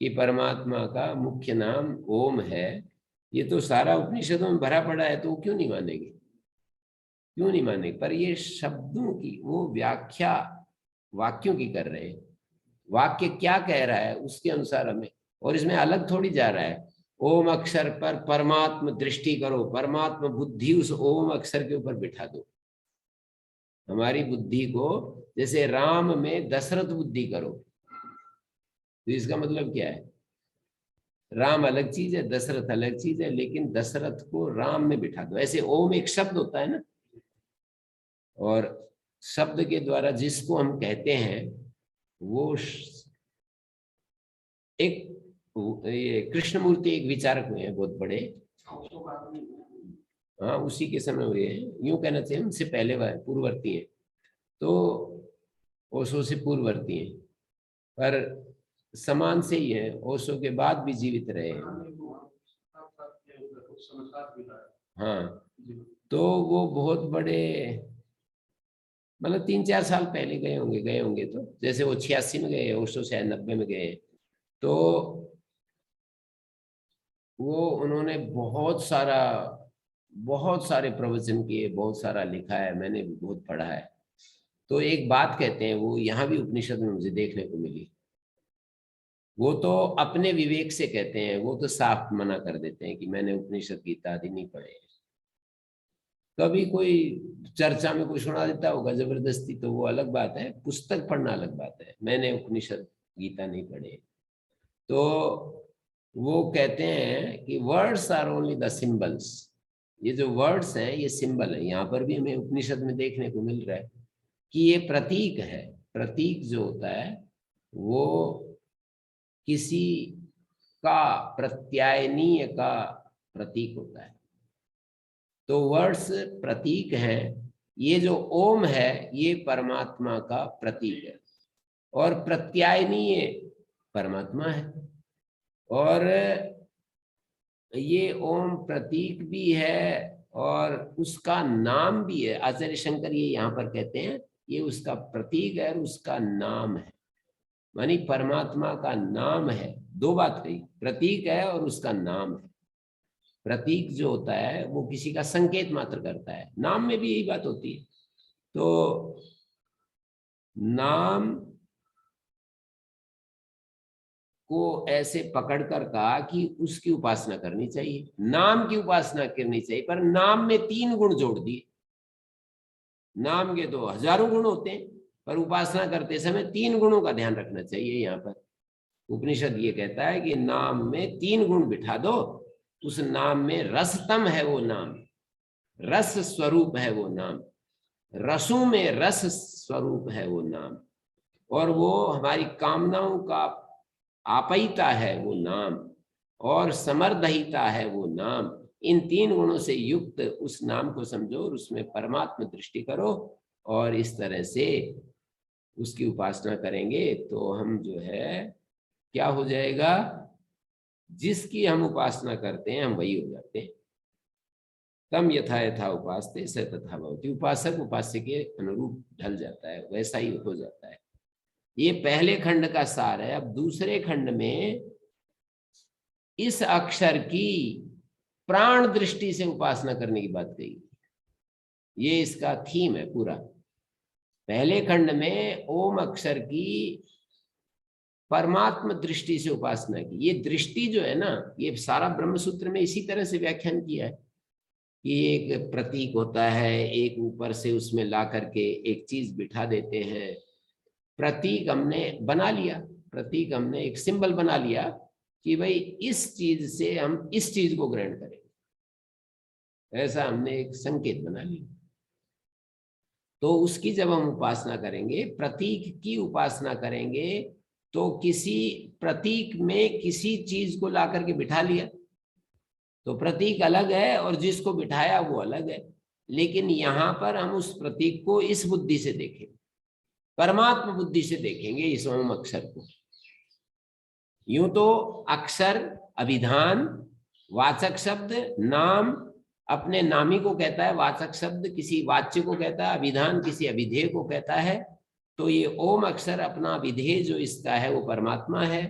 Speaker 1: कि परमात्मा का मुख्य नाम ओम है, ये तो सारा उपनिषदों में भरा पड़ा है, तो वो क्यों नहीं मानेंगे, क्यों नहीं मानेंगे। पर ये शब्दों की वो व्याख्या वाक्यों की कर रहे हैं, वाक्य क्या कह रहा है उसके अनुसार हमें, और इसमें अलग थोड़ी जा रहा है। ओम अक्षर पर परमात्मा दृष्टि करो, परमात्मा बुद्धि उस ओम अक्षर के ऊपर बिठा दो। हमारी बुद्धि को जैसे राम में दशरथ बुद्धि करो, तो इसका मतलब क्या है, राम अलग चीज है, दशरथ अलग चीज है, लेकिन दशरथ को राम में बिठा दो। ऐसे ओम एक शब्द होता है ना, और शब्द के द्वारा जिसको हम कहते हैं वो एक, ये कृष्णमूर्ति एक विचारक हुए हैं बहुत बड़े, हाँ उसी के समय हुए हैं, यूं कहना चाहिए उनसे पहले वह पूर्ववर्ती हैं, तो ओशो से पूर्ववर्ती हैं, पर समान से ही है, ओशो के बाद भी जीवित रहे हैं। हाँ, तो वो बहुत बड़े, मतलब 3-4 साल पहले गए होंगे, तो जैसे वो 86 में गए, ओशो शायद 90 में गए, तो वो उन्होंने बहुत सारे प्रवचन किए, बहुत सारा लिखा है, मैंने भी बहुत पढ़ा है। तो एक बात कहते हैं, वो यहाँ भी उपनिषद में मुझे देखने को मिली, वो तो अपने विवेक से कहते हैं, वो तो साफ मना कर देते हैं कि मैंने उपनिषद गीता आदि नहीं पढ़े। कभी कोई चर्चा में कोई सुना देता होगा जबरदस्ती, तो वो अलग बात है, पुस्तक पढ़ना अलग बात है। मैंने उपनिषद गीता नहीं पढ़े। तो वो कहते हैं कि words are only the symbols, ये जो वर्ड्स हैं ये सिंबल है। यहाँ पर भी हमें उपनिषद में देखने को मिल रहा है कि ये प्रतीक है। प्रतीक जो होता है वो किसी का प्रत्यायनीय का प्रतीक होता है। तो वर्ड्स प्रतीक हैं। ये जो ओम है ये परमात्मा का प्रतीक है और प्रत्यय नहीं, ये परमात्मा है। और ये ओम प्रतीक भी है और उसका नाम भी है। आचार्य शंकर ये यहाँ पर कहते हैं ये उसका प्रतीक है और उसका नाम है, मानी परमात्मा का नाम है। दो बात कही, प्रतीक है और उसका नाम है। प्रतीक जो होता है वो किसी का संकेत मात्र करता है, नाम में भी यही बात होती है। तो नाम को ऐसे पकड़कर कहा कि उसकी उपासना करनी चाहिए, नाम की उपासना करनी चाहिए, पर नाम में 3 गुण जोड़ दिए। नाम के तो हजारों गुण होते हैं, पर उपासना करते समय 3 गुणों का ध्यान रखना चाहिए। यहाँ पर उपनिषद ये कहता है कि नाम में 3 गुण बिठा दो, उस नाम में रसतम है वो नाम, रस स्वरूप है वो नाम, रसों में रस स्वरूप है वो नाम, और वो हमारी कामनाओं का आपयिता है वो नाम, और समर्दहिता है वो नाम। इन 3 गुणों से युक्त उस नाम को समझो और उसमें परमात्मा दृष्टि करो, और इस तरह से उसकी उपासना करेंगे तो हम जो है क्या हो जाएगा, जिसकी हम उपासना करते हैं हम वही हो जाते हैं। तम यथा यथा उपासते स तथा भवति। उपासक उपास्य के अनुरूप ढल जाता है, वैसा ही हो जाता है। ये पहले खंड का सार है। अब दूसरे खंड में इस अक्षर की प्राण दृष्टि से उपासना करने की बात कही, ये इसका थीम है पूरा। पहले खंड में ओम अक्षर की परमात्मा दृष्टि से उपासना की। ये दृष्टि जो है ना, ये सारा ब्रह्मसूत्र में इसी तरह से व्याख्यान किया है कि एक प्रतीक होता है, एक ऊपर से उसमें ला करके एक चीज बिठा देते हैं। प्रतीक हमने बना लिया, प्रतीक हमने एक सिंबल बना लिया कि भाई इस चीज से हम इस चीज को ग्रहण करें, ऐसा हमने एक संकेत बना लिया। तो उसकी जब हम उपासना करेंगे, प्रतीक की उपासना करेंगे, तो किसी प्रतीक में किसी चीज को ला करके बिठा लिया तो प्रतीक अलग है और जिसको बिठाया वो अलग है। लेकिन यहां पर हम उस प्रतीक को इस बुद्धि से देखें, परमात्मा बुद्धि से देखेंगे इस ओम अक्षर को। यूं तो अक्षर अभिधान, वाचक शब्द, नाम अपने नामी को कहता है, वाचक शब्द किसी वाच्य को कहता है, अभिधान किसी अभिधेय को कहता है। तो ये ओम अक्षर अपना विधेय जो इसका है वो परमात्मा है,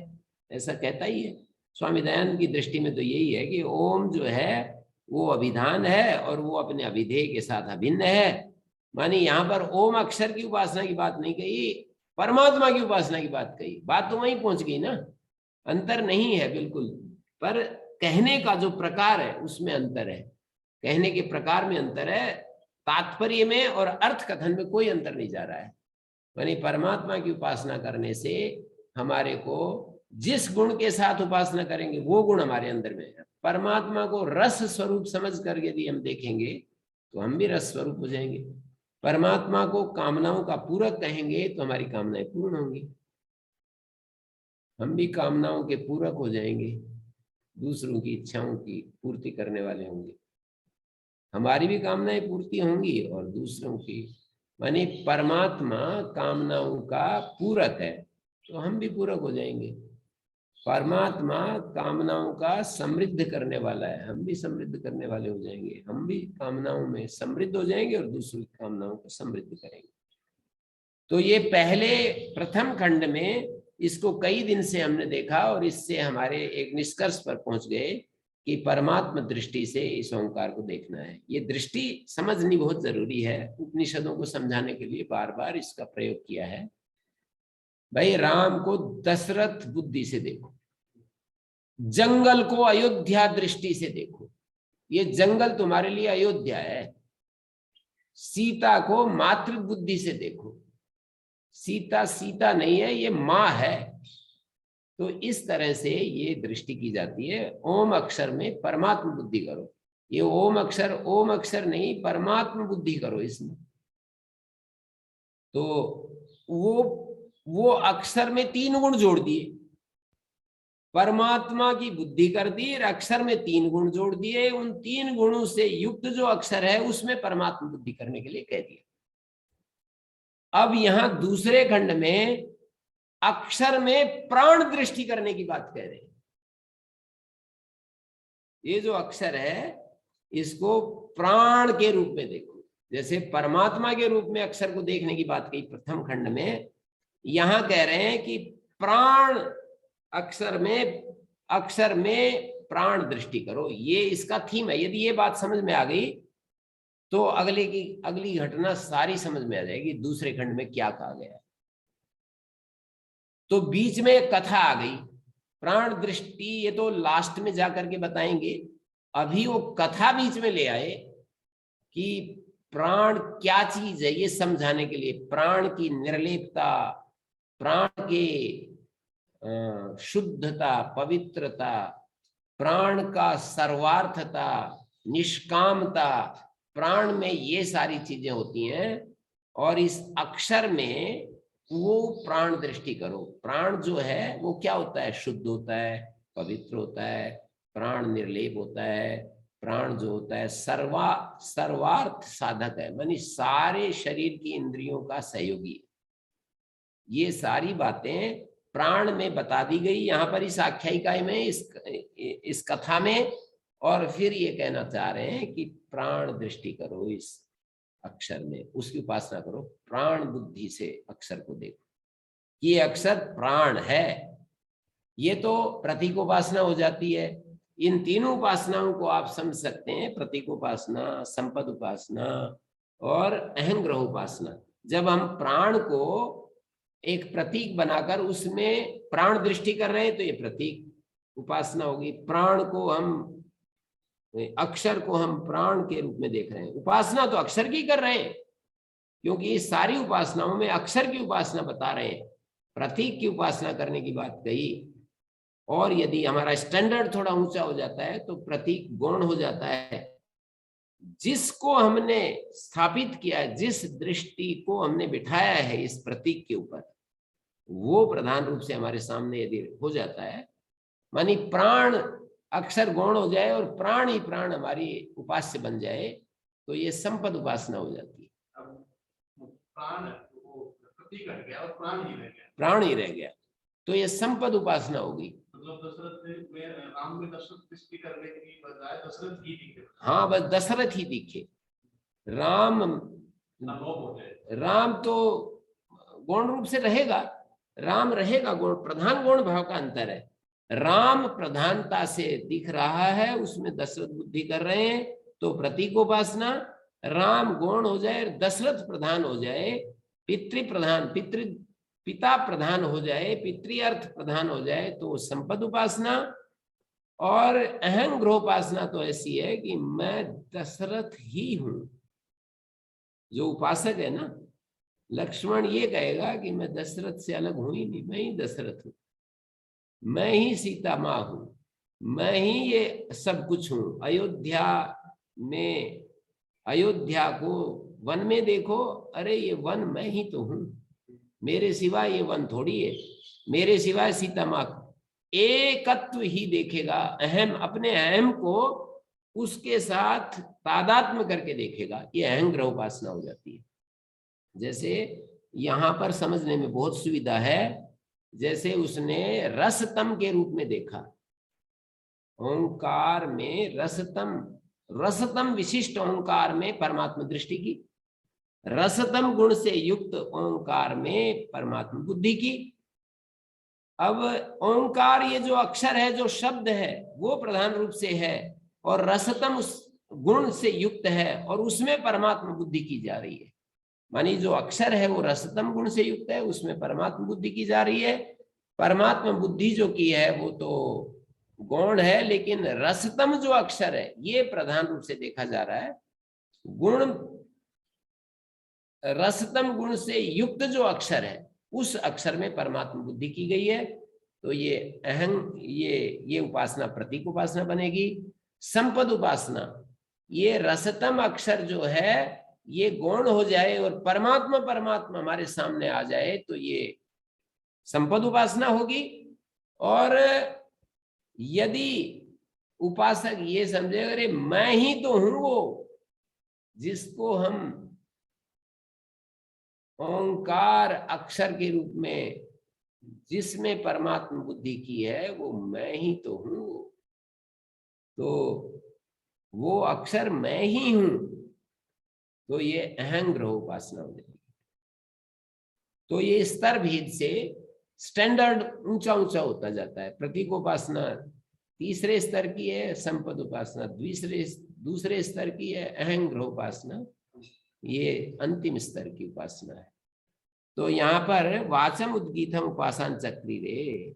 Speaker 1: ऐसा कहता ही है। स्वामी दयानंद की दृष्टि में तो यही है कि ओम जो है वो अभिधान है और वो अपने अभिधेय के साथ अभिन्न है। मानी यहाँ पर ओम अक्षर की उपासना की बात नहीं कही, परमात्मा की उपासना की बात कही। बात तो वहीं पहुंच गई ना, अंतर नहीं है बिल्कुल, पर कहने का जो प्रकार है उसमें अंतर है, कहने के प्रकार में अंतर है, तात्पर्य में और अर्थ कथन में कोई अंतर नहीं जा रहा है। यानी परमात्मा की उपासना करने से हमारे को जिस गुण के साथ उपासना करेंगे वो गुण हमारे अंदर में है। परमात्मा को रस स्वरूप समझ कर यदि हम देखेंगे तो हम भी रस स्वरूप हो जाएंगे। परमात्मा को कामनाओं का पूरक कहेंगे तो हमारी कामनाएं पूर्ण होंगी, हम भी कामनाओं के पूरक हो जाएंगे, दूसरों की इच्छाओं की पूर्ति करने वाले होंगे, हमारी भी कामनाएं पूर्ति होंगी और दूसरों की। माने परमात्मा कामनाओं का पूरक है तो हम भी पूरक हो जाएंगे। परमात्मा कामनाओं का समृद्ध करने वाला है, हम भी समृद्ध करने वाले हो जाएंगे, हम भी कामनाओं में समृद्ध हो जाएंगे और दूसरों की कामनाओं को समृद्ध करेंगे। तो ये पहले प्रथम खंड में इसको कई दिन से हमने देखा और इससे हमारे एक निष्कर्ष पर पहुंच गए कि परमात्मा दृष्टि से इस ओंकार को देखना है। ये दृष्टि समझनी बहुत जरूरी है, उपनिषदों को समझाने के लिए बार बार इसका प्रयोग किया है। भाई राम को दशरथ बुद्धि से देखो, जंगल को अयोध्या दृष्टि से देखो, ये जंगल तुम्हारे लिए अयोध्या है। सीता को मातृ बुद्धि से देखो, सीता सीता नहीं है, ये माँ है। तो इस तरह से ये दृष्टि की जाती है। ओम अक्षर में परमात्मा बुद्धि करो, ये ओम अक्षर नहीं, परमात्मा बुद्धि करो इसमें। तो वो अक्षर में 3 गुण जोड़ दिए, परमात्मा की बुद्धि कर दी और अक्षर में 3 गुण जोड़ दिए, उन 3 गुणों से युक्त जो अक्षर है उसमें परमात्मा बुद्धि करने के लिए कह दिया। अब यहां दूसरे खंड में अक्षर में प्राण दृष्टि करने की बात कह रहे हैं। ये जो अक्षर है इसको प्राण के रूप में देखो, जैसे परमात्मा के रूप में अक्षर को देखने की बात कही प्रथम खंड में, यहां कह रहे हैं कि प्राण अक्षर में प्राण दृष्टि करो। ये इसका थीम है। यदि ये बात समझ में आ गई तो अगली घटना सारी समझ में आ जाएगी दूसरे खंड में क्या कहा गया। तो बीच में एक कथा आ गई, प्राण दृष्टि, ये तो लास्ट में जाकर के बताएंगे। अभी वो कथा बीच में ले आए कि प्राण क्या चीज है ये समझाने के लिए। प्राण की निर्लेपता, प्राण के शुद्धता, पवित्रता, प्राण का सर्वार्थता, निष्कामता, प्राण में ये सारी चीजें होती हैं। और इस अक्षर में वो प्राण दृष्टि करो। प्राण जो है वो क्या होता है? शुद्ध होता है, पवित्र होता है, प्राण निर्लेप होता है, प्राण जो होता है सर्वार्थ साधक है, मानी सारे शरीर की इंद्रियों का सहयोगी। ये सारी बातें प्राण में बता दी गई यहाँ पर इस आख्यायिका में, इस कथा में। और फिर ये कहना चाह रहे हैं कि प्राण दृष्टि करो इस अक्षर में, उसकी उपासना करो, प्राण बुद्धि से अक्षर को देखो। ये अक्षर प्राण है। ये तो प्रतीक उपासना हो जाती है। इन तीनों उपासनाओं को आप समझ सकते हैं, प्रतीक उपासना, संपद उपासना और अहंग्रह उपासना। जब हम प्राण को एक प्रतीक बनाकर उसमें प्राण दृष्टि कर रहे हैं तो ये प्रतीक उपासना होगी। प्राण को हम, अक्षर को हम प्राण के रूप में देख रहे हैं। उपासना तो अक्षर की कर रहे हैं, क्योंकि इस सारी उपासनाओं में अक्षर की उपासना बता रहे हैं, प्रतीक की उपासना करने की बात कही। और यदि हमारा स्टैंडर्ड थोड़ा ऊंचा हो जाता है तो प्रतीक गौण हो जाता है। जिसको हमने स्थापित किया है, जिस दृष्टि को हमने बिठाया है इस प्रतीक के ऊपर, वो प्रधान रूप से हमारे सामने यदि हो जाता है, मानी प्राण अक्षर गौण हो जाए और प्राण ही प्राण हमारी उपास्य बन जाए, तो ये संपद उपासना हो जाती है।
Speaker 2: प्राण प्रतीक हट गया और प्राण ही रह गया,
Speaker 1: प्राण ही रह गया, तो ये संपद उपासना होगी।
Speaker 2: मतलब दशरथ में राम में दशरथ दृष्टि करने की बजाय दशरथ ही दिखे।
Speaker 1: हाँ, बस दशरथ ही दिखे। राम तो गौण रूप से रहेगा, राम रहेगा गौण, प्रधान गौण भाव का अंतर है। राम प्रधानता से दिख रहा है, उसमें दशरथ बुद्धि कर रहे हैं, तो प्रतीकोपासना। राम गौण हो जाए, दशरथ प्रधान हो जाए, पितृ प्रधान, पिता प्रधान हो जाए, पितृअर्थ प्रधान हो जाए, तो संपद उपासना। और अहंग्रहोपासना तो ऐसी है कि मैं दशरथ ही हूं। जो उपासक है ना, लक्ष्मण ये कहेगा कि मैं दशरथ से अलग हूं ही नहीं, मैं ही दशरथ हूं, मैं ही सीता माँ हूं, मैं ही ये सब कुछ हूं। अयोध्या को वन में देखो, अरे ये वन मैं ही तो हूं, मेरे सिवा ये वन थोड़ी है, मेरे सिवाय सीता माँ एकत्व ही देखेगा। अहम, अपने अहम को उसके साथ तादात्म्य करके देखेगा। ये अहंग्रह उपासना हो जाती है। जैसे यहां पर समझने में बहुत सुविधा है, जैसे उसने रसतम के रूप में देखा, ओंकार में रसतम विशिष्ट ओंकार में परमात्मा दृष्टि की, रसतम गुण से युक्त ओंकार में परमात्मा बुद्धि की। अब ओंकार ये जो अक्षर है, जो शब्द है, वो प्रधान रूप से है, और रसतम उस गुण से युक्त है, और उसमें परमात्मा बुद्धि की जा रही है। मानी जो अक्षर है वो रसतम गुण से युक्त है, उसमें परमात्मा बुद्धि की जा रही है। परमात्मा बुद्धि जो की है वो तो गौण है, लेकिन रसतम जो अक्षर है ये प्रधान रूप से देखा जा रहा है। गुण, रसतम गुण से युक्त जो अक्षर है उस अक्षर में परमात्मा बुद्धि की गई है। तो ये उपासना प्रतीक उपासना बनेगी। संपद उपासना, ये रसतम अक्षर जो है ये गौण हो जाए और परमात्मा हमारे सामने आ जाए, तो ये संपद उपासना होगी। और यदि उपासक ये समझे अरे मैं ही तो हूं वो जिसको हम ओंकार अक्षर के रूप में, जिसमें परमात्मा बुद्धि की है, वो मैं ही तो हूं, तो वो अक्षर मैं ही हूं, तो ये अहं ग्रह उपासना हो जाएगी। तो ये स्तर भेद से स्टैंडर्ड ऊंचा ऊंचा होता जाता है। प्रतीक उपासना तीसरे स्तर की है, संपद उपासना दूसरे स्तर की है, अहं ग्रह उपासना ये अंतिम स्तर की उपासना है। तो यहाँ पर वाचम उद्गीतम उपासन चक्री रे,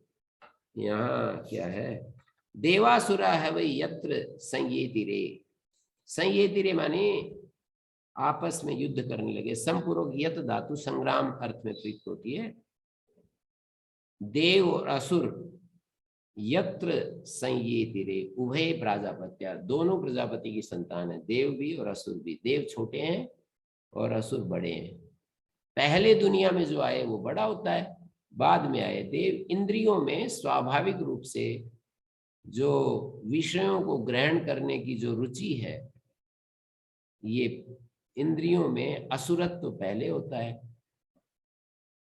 Speaker 1: यहाँ क्या है, देवासुरा है वही यत्र संयेति रे। संयेति रे माने आपस में युद्ध करने लगे। संपूर्वक यत धातु संग्राम अर्थ में प्रयुक्त होती है। देव और असुर यत्र संयेति रे उभय प्रजापत्या, दोनों प्रजापति की संतान है, देव भी और असुर भी। देव छोटे हैं और असुर बड़े हैं। पहले दुनिया में जो आए वो बड़ा होता है, बाद में आए देव। इंद्रियों में स्वाभाविक रूप से जो विषयों को ग्रहण करने की जो रुचि है, ये इंद्रियों में असुरत्व तो पहले होता है,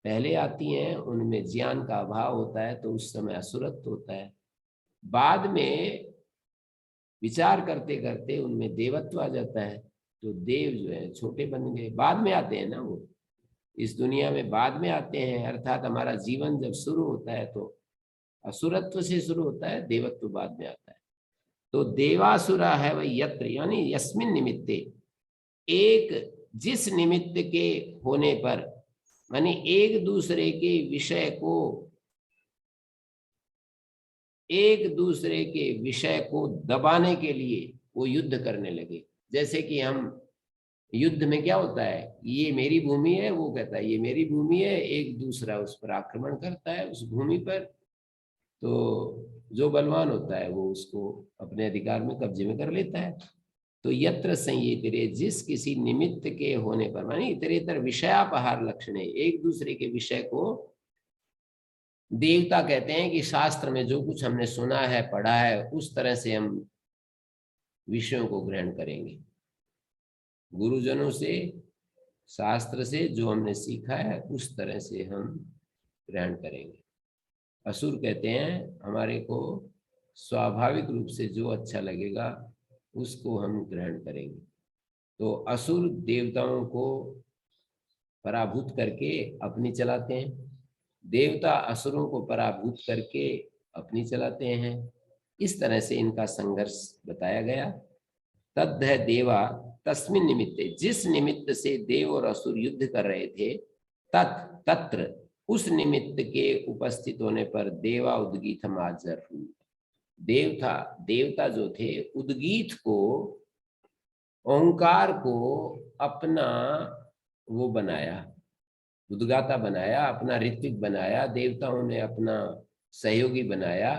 Speaker 1: पहले आती हैं, उनमें ज्ञान का अभाव होता है तो उस समय असुरत्व होता है। बाद में विचार करते करते उनमें देवत्व आ जाता है, तो देव जो है छोटे बन गए। बाद में आते हैं ना, वो इस दुनिया में बाद में आते हैं, अर्थात हमारा जीवन जब शुरू होता है तो असुरत्व से शुरू होता है, देवत्व बाद में आता है। तो देवासुरा है वह यत्र, यानी यस्मिन निमित्ते, एक जिस निमित्त के होने पर, मानी एक दूसरे के विषय को दबाने के लिए वो युद्ध करने लगे। जैसे कि हम युद्ध में क्या होता है, ये मेरी भूमि है, वो कहता है ये मेरी भूमि है, एक दूसरा उस पर आक्रमण करता है उस भूमि पर, तो जो बलवान होता है वो उसको अपने अधिकार में कब्जे में कर लेता है। तो यत्र संयेतिरे, जिस किसी निमित्त के होने पर, मानी इतरेतर विषयापहार लक्षण है, एक दूसरे के विषय को, देवता कहते हैं कि शास्त्र में जो कुछ हमने सुना है पढ़ा है उस तरह से हम विषयों को ग्रहण करेंगे। गुरुजनों से, शास्त्र से जो हमने सीखा है उस तरह से हम ग्रहण करेंगे। असुर कहते हैं हमारे को स्वाभाविक रूप से जो अच्छा लगेगा उसको हम ग्रहण करेंगे। तो असुर देवताओं को पराभूत करके अपनी चलाते हैं, देवता असुरों को पराभूत करके अपनी चलाते हैं। इस तरह से इनका संघर्ष बताया गया। तद्ध देवा तस्मिन निमित्ते, जिस निमित्त से देव और असुर युद्ध कर रहे थे, तत्र उस निमित्त के उपस्थित होने पर देवा उद्गीतम आजर्हु, देवता जो थे उद्गीत को, ओंकार को अपना वो बनाया, उद्गाता बनाया, अपना ऋत्विक बनाया। देवताओं ने अपना सहयोगी बनाया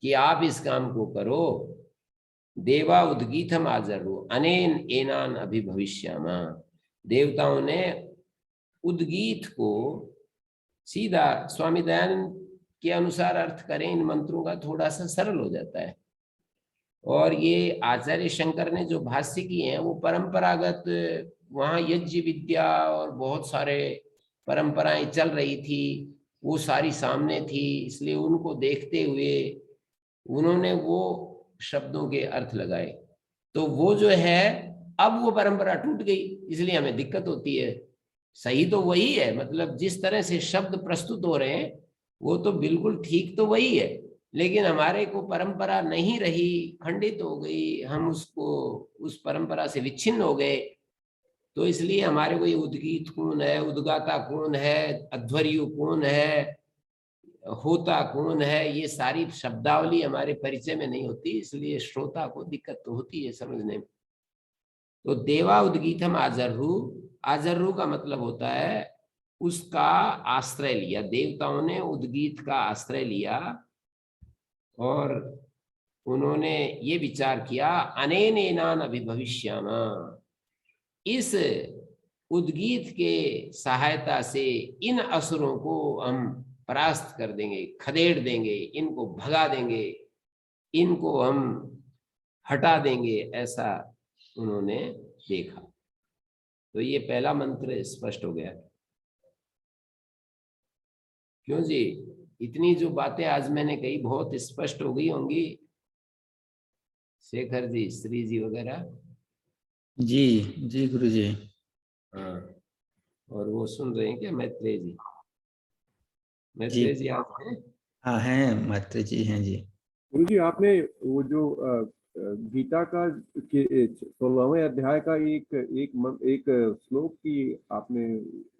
Speaker 1: कि आप इस काम को करो। देवा उद्गीतम आजर्हु अनेन एनान अभिभविष्यामा, देवताओं ने उद्गीत को सीधा, स्वामी दयानंद के अनुसार अर्थ करें इन मंत्रों का, थोड़ा सा सरल हो जाता है। और ये आचार्य शंकर ने जो भाष्य किए हैं वो परंपरागत, वहाँ यज्ञ विद्या और बहुत सारे परंपराएं चल रही थी, वो सारी सामने थी, इसलिए उनको देखते हुए उन्होंने वो शब्दों के अर्थ लगाए। तो वो जो है, अब वो परंपरा टूट गई, इसलिए हमें दिक्कत होती है। सही तो वही है, मतलब जिस तरह से शब्द प्रस्तुत हो रहे हैं वो तो बिल्कुल ठीक तो वही है, लेकिन हमारे को परंपरा नहीं रही, खंडित हो गई, हम उसको उस परंपरा से विच्छिन्न हो गए। तो इसलिए हमारे को ये उद्गीत कौन है, उद्गाता कौन है, अध्वर्यु कौन है, होता कौन है, ये सारी शब्दावली हमारे परिचय में नहीं होती, इसलिए श्रोता को दिक्कत तो होती है समझने में। तो देवा उद्गीतम आजर्हु, आजर्हु का मतलब होता है उसका आश्रय लिया, देवताओं ने उद्गीत का आश्रय लिया और उन्होंने ये विचार किया, अनेन एनान अभिभविष्यामा, इस उद्गीत के सहायता से इन असुरों को हम परास्त कर देंगे, खदेड़ देंगे, इनको भगा देंगे, इनको हम हटा देंगे, ऐसा उन्होंने देखा। तो ये पहला मंत्र स्पष्ट हो गया। क्यों जी, इतनी जो बातें आज मैंने कही बहुत स्पष्ट हो गई होंगी, शेखर जी, श्री जी वगैरह?
Speaker 3: जी जी गुरु जी।
Speaker 1: हाँ, और वो सुन रहे हैं क्या, मैत्रेय जी?
Speaker 3: जी
Speaker 1: मैत्रेय जी आप हैं?
Speaker 3: हाँ हैं, मात्र जी हैं जी।
Speaker 4: गुरु जी, आपने वो जो गीता का 16वें अध्याय का एक श्लोक की आपने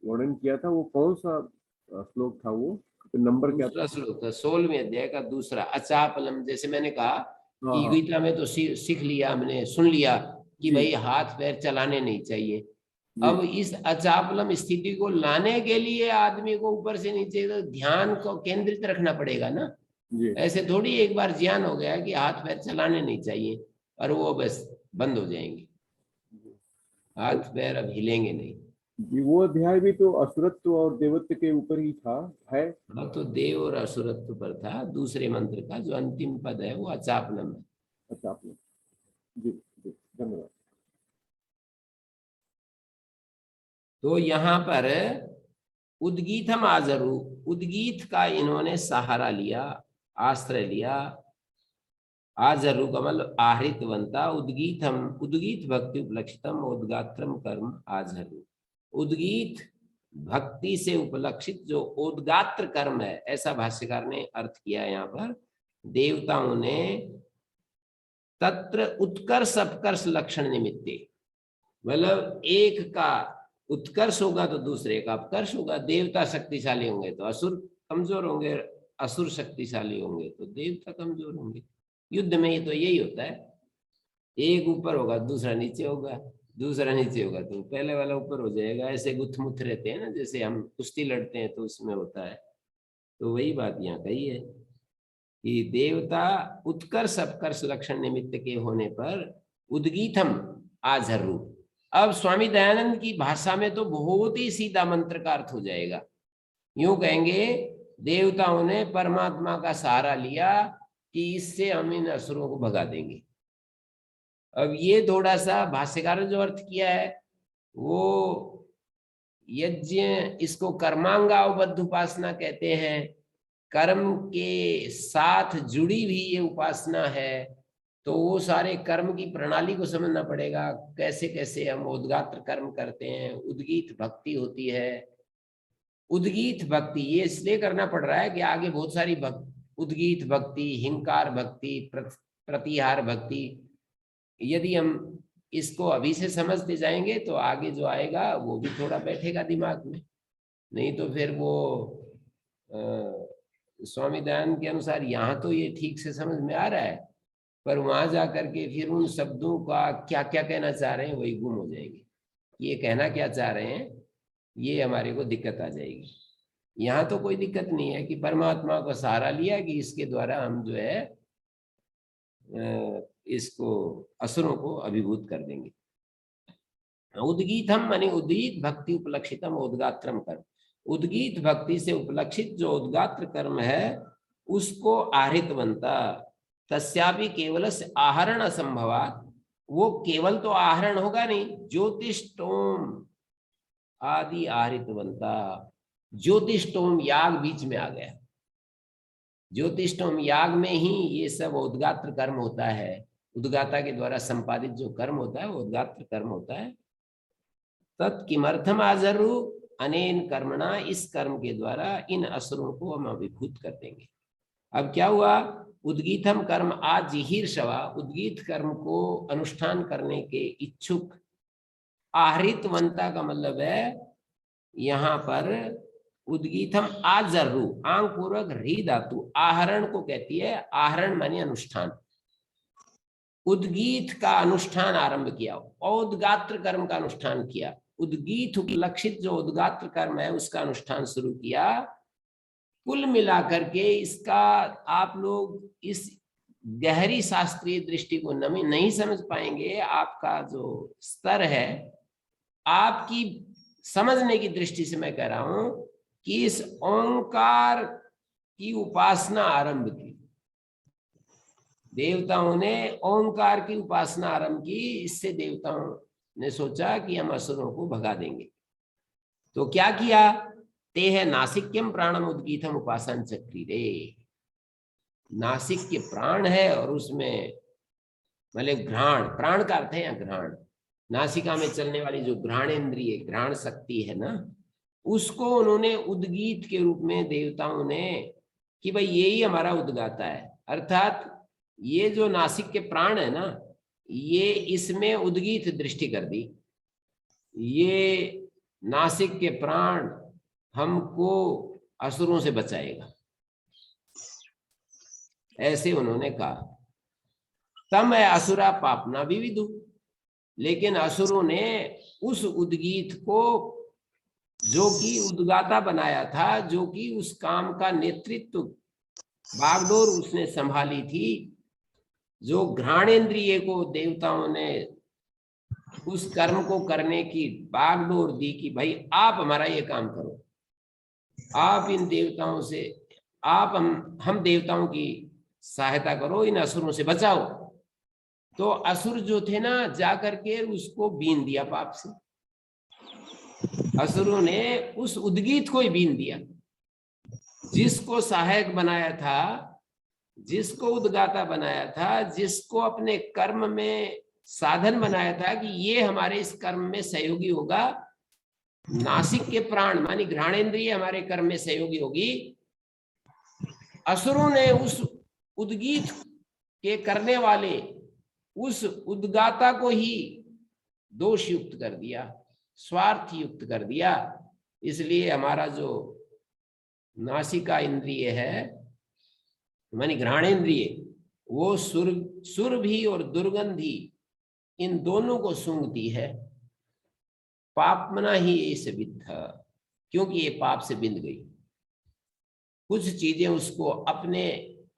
Speaker 4: वर्णन किया था, वो कौन सा श्लोक था? वो नंबर क्या था?
Speaker 1: दूसरा श्लोक, 16वें अध्याय का दूसरा, अचापलम। जैसे मैंने कहा
Speaker 4: हाँ
Speaker 1: कि
Speaker 4: हाँ
Speaker 1: गीता में तो सीख लिया हमने, सुन लिया कि
Speaker 4: जी
Speaker 1: भाई हाथ पैर चलाने नहीं चाहिए।
Speaker 4: जी
Speaker 1: अब इस अचापलम स्थिति को लाने के लिए आदमी को ऊपर से नीचे तो ध्यान को केंद्रित रखना पड़ेगा ना।
Speaker 4: जी
Speaker 1: ऐसे थोड़ी एक बार ज्ञान हो गया कि हाथ पैर चलाने नहीं चाहिए और वो बस बंद हो जाएंगे, हाथ पैर अब हिलेंगे नहीं।
Speaker 4: जी। वो अध्याय भी तो असुरत्व और देवत्व के ऊपर ही था, है?
Speaker 1: हाँ, तो देव और असुरत्व पर था। दूसरे मंत्र का जो अंतिम पद है वो अचापलम है।
Speaker 4: अच्छा, आपने जी जी, धन्यवाद।
Speaker 1: तो यहाँ पर उद्गीतम आजरू, उद्गीत का इन्होंने सहारा लिया, आश्रय लिया। आजरू का मतलब आहृतवंता, उद्गीतम, उद्गीत भक्ति उपलक्षितम उद्गात्रम कर्म आजरू। उद्गीत भक्ति से उपलक्षित जो उद्गात्र कर्म है, ऐसा भाष्यकार ने अर्थ किया यहाँ पर। देवताओं ने तत्र उत्कर्ष अपकर्ष लक्षण निमित्ते, मतलब एक का उत्कर्ष होगा तो दूसरे का अपकर्ष होगा। देवता शक्तिशाली होंगे तो असुर कमजोर होंगे, असुर शक्तिशाली होंगे तो देवता कमजोर होंगे। युद्ध में ये तो यही होता है, एक ऊपर होगा दूसरा नीचे होगा, दूसरा नीचे होगा तो पहले वाला ऊपर हो जाएगा। ऐसे गुथमुथ रहते हैं ना, जैसे हम कुश्ती लड़ते हैं तो उसमें होता है। तो वही बात यहाँ कही है कि देवता उत्कर्ष अपकर्ष लक्षण निमित्त के होने पर उद्गीतम आजरू। अब स्वामी दयानंद की भाषा में तो बहुत ही सीधा मंत्र का अर्थ हो जाएगा। यूं कहेंगे, देवताओं ने परमात्मा का सहारा लिया कि इससे हम इन असुरों को भगा देंगे। अब ये थोड़ा सा भाष्यकार ने जो अर्थ किया है वो यज्ञ, इसको कर्मांगावबद्ध उपासना कहते हैं। कर्म के साथ जुड़ी हुई ये उपासना है, तो वो सारे कर्म की प्रणाली को समझना पड़ेगा, कैसे कैसे हम उद्गात्र कर्म करते हैं। उद्गीत भक्ति होती है। उद्गीत भक्ति ये इसलिए करना पड़ रहा है कि आगे बहुत सारी उद्गीत भक्ति, हिंकार भक्ति, प्रतिहार भक्ति, यदि हम इसको अभी से समझते जाएंगे तो आगे जो आएगा वो भी थोड़ा बैठेगा दिमाग में। नहीं तो फिर वो स्वामी दयानंद के अनुसार यहाँ तो ये ठीक से समझ में आ रहा है, पर वहां जा करके फिर उन शब्दों का क्या क्या कहना चाह रहे हैं वही गुम हो जाएंगे। ये कहना क्या चाह रहे हैं ये हमारे को दिक्कत आ जाएगी। यहाँ तो कोई दिक्कत नहीं है कि परमात्मा को सहारा लिया कि इसके द्वारा हम जो है इसको असुरों को अभिभूत कर देंगे। उद्गीतम माने उद्गीत भक्ति उपलक्षितम उद्गात्रम कर्म। उद्गीत भक्ति से उपलक्षित जो उद्गात्र कर्म है उसको आहृत बनता। तस्यापि केवल से आहरण असंभवात, वो केवल तो आहरण होगा नहीं, ज्योतिष्टोम आदि आहृत बनता। ज्योतिष्टोम याग बीच में आ गया। ज्योतिष्टोम याग में ही ये सब उद्गात्र कर्म होता है। उद्गाता के द्वारा संपादित जो कर्म होता है वो उद्गात्र कर्म होता है। तत्किमर्थम आजरू अनेन कर्मणा, इस कर्म के द्वारा इन असुरों को हम अभिभूत कर देंगे। अब क्या हुआ, उद्गीतम कर्म आजिहीर्षवा, उद्गीत कर्म को अनुष्ठान करने के इच्छुक। आहृतवंता का मतलब है यहाँ पर उद्गीतम आजरू, आंग पूर्वक री धातु आहरण को कहती है। आहरण माने अनुष्ठान। उद्गीत का अनुष्ठान आरंभ किया, उद्गात्र कर्म का अनुष्ठान किया। उद्गीत उपलक्षित जो उद्गात्र कर्म है उसका अनुष्ठान शुरू किया। कुल मिलाकर के इसका आप लोग इस गहरी शास्त्रीय दृष्टि को नहीं समझ पाएंगे। आपका जो स्तर है, आपकी समझने की दृष्टि से मैं कह रहा हूं कि इस ओंकार की उपासना आरंभ की। देवताओं ने ओंकार की उपासना आरंभ की। इससे देवताओं ने सोचा कि हम असुरों को भगा देंगे। तो क्या किया? ते है नासिक्यम प्राणम उद्गीतम उपासन चक्री रे। नासिक के प्राण है और उसमें मतलब घ्राण, प्राण का अर्थ है यहाँ घ्राण, नासिका में चलने वाली जो घ्राणेन्द्रिय, घ्राण शक्ति है ना, उसको उन्होंने उद्गीत के रूप में देवताओं ने कि भाई यही हमारा उद्गाता है। अर्थात ये जो नासिक के प्राण है ना, ये इसमें उद्गीत दृष्टि कर दी। ये नासिक के प्राण हमको असुरों से बचाएगा, ऐसे उन्होंने कहा। तम है असुरा पापना विविदु। लेकिन असुरों ने उस उद्गीत को, जो कि उद्गाता बनाया था, जो कि उस काम का नेतृत्व बागडोर उसने संभाली थी, जो घ्राणेन्द्रिय को देवताओं ने उस कर्म को करने की बागडोर दी कि भाई आप हमारा ये काम करो, आप इन देवताओं से, आप हम देवताओं की सहायता करो, इन असुरों से बचाओ। तो असुर जो थे ना, जाकर के उसको बीन दिया पाप से। असुरों ने उस उद्गीत को ही बीन दिया, जिसको सहायक बनाया था, जिसको उद्गाता बनाया था, जिसको अपने कर्म में साधन बनाया था कि ये हमारे इस कर्म में सहयोगी होगा। नासिक के प्राण मानी घ्राणेन्द्रिय हमारे कर्म में सहयोगी होगी। असुरों ने उस उद्गीत के करने वाले उस उद्गाता को ही दोष युक्त कर दिया, स्वार्थ युक्त कर दिया। इसलिए हमारा जो नासिका इंद्रिय है मानी घ्राणेन्द्रिय, वो सुरभि और दुर्गंधी इन दोनों को सूंघती है। पापमना ही इस विद्ध, क्योंकि ये पाप से बिंद गई। कुछ चीजें उसको अपने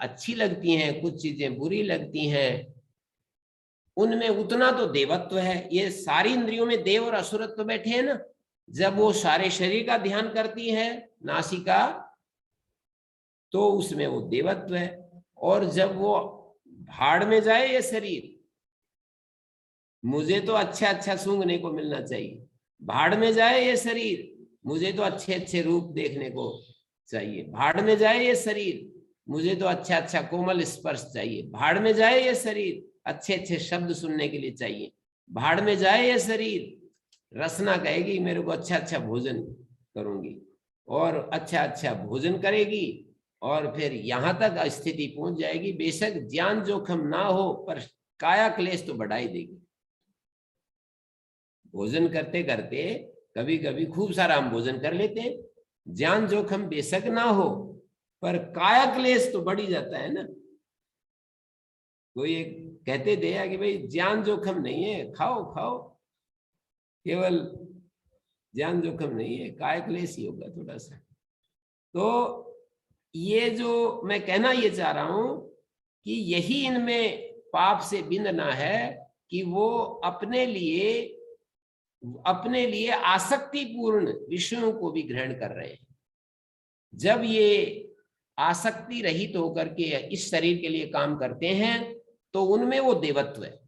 Speaker 1: अच्छी लगती हैं, कुछ चीजें बुरी लगती हैं, उनमें उतना तो देवत्व है। ये सारी इंद्रियों में देव और असुरत्व बैठे हैं ना। जब वो सारे शरीर का ध्यान करती है नासिका, तो उसमें वो देवत्व है। और जब वो भाड़ में जाए ये शरीर, मुझे तो अच्छा अच्छा सूंघने को मिलना चाहिए, भाड़ में जाए ये शरीर, मुझे तो अच्छे अच्छे रूप देखने को चाहिए, भाड़ में जाए ये शरीर, मुझे तो अच्छा अच्छा कोमल स्पर्श चाहिए, भाड़ में जाए ये शरीर, अच्छे अच्छे शब्द सुनने के लिए चाहिए, भाड़ में जाए ये शरीर, रसना कहेगी मेरे को अच्छा अच्छा भोजन करूंगी, और अच्छा अच्छा भोजन करेगी, और फिर यहां तक स्थिति पहुंच जाएगी बेशक ज्ञान जोखम ना हो पर काया क्लेश तो बढ़ा ही देगी। भोजन करते करते कभी कभी खूब सारा हम भोजन कर लेते हैं, ज्ञान जोखम बेशक ना हो पर काया क्लेश तो बढ़ ही जाता है ना। कोई एक कहते थे कि भाई ज्ञान जोखम नहीं है, खाओ खाओ, केवल ज्ञान जोखम नहीं है, काय क्लेश ही होगा थोड़ा सा। तो ये जो मैं कहना ये चाह रहा हूं कि यही इनमें पाप से बिंदना है कि वो अपने लिए आसक्तिपूर्ण विषयों को भी ग्रहण कर रहे हैं। जब ये आसक्ति रहित होकर के इस शरीर के लिए काम करते हैं तो उनमें वो देवत्व है।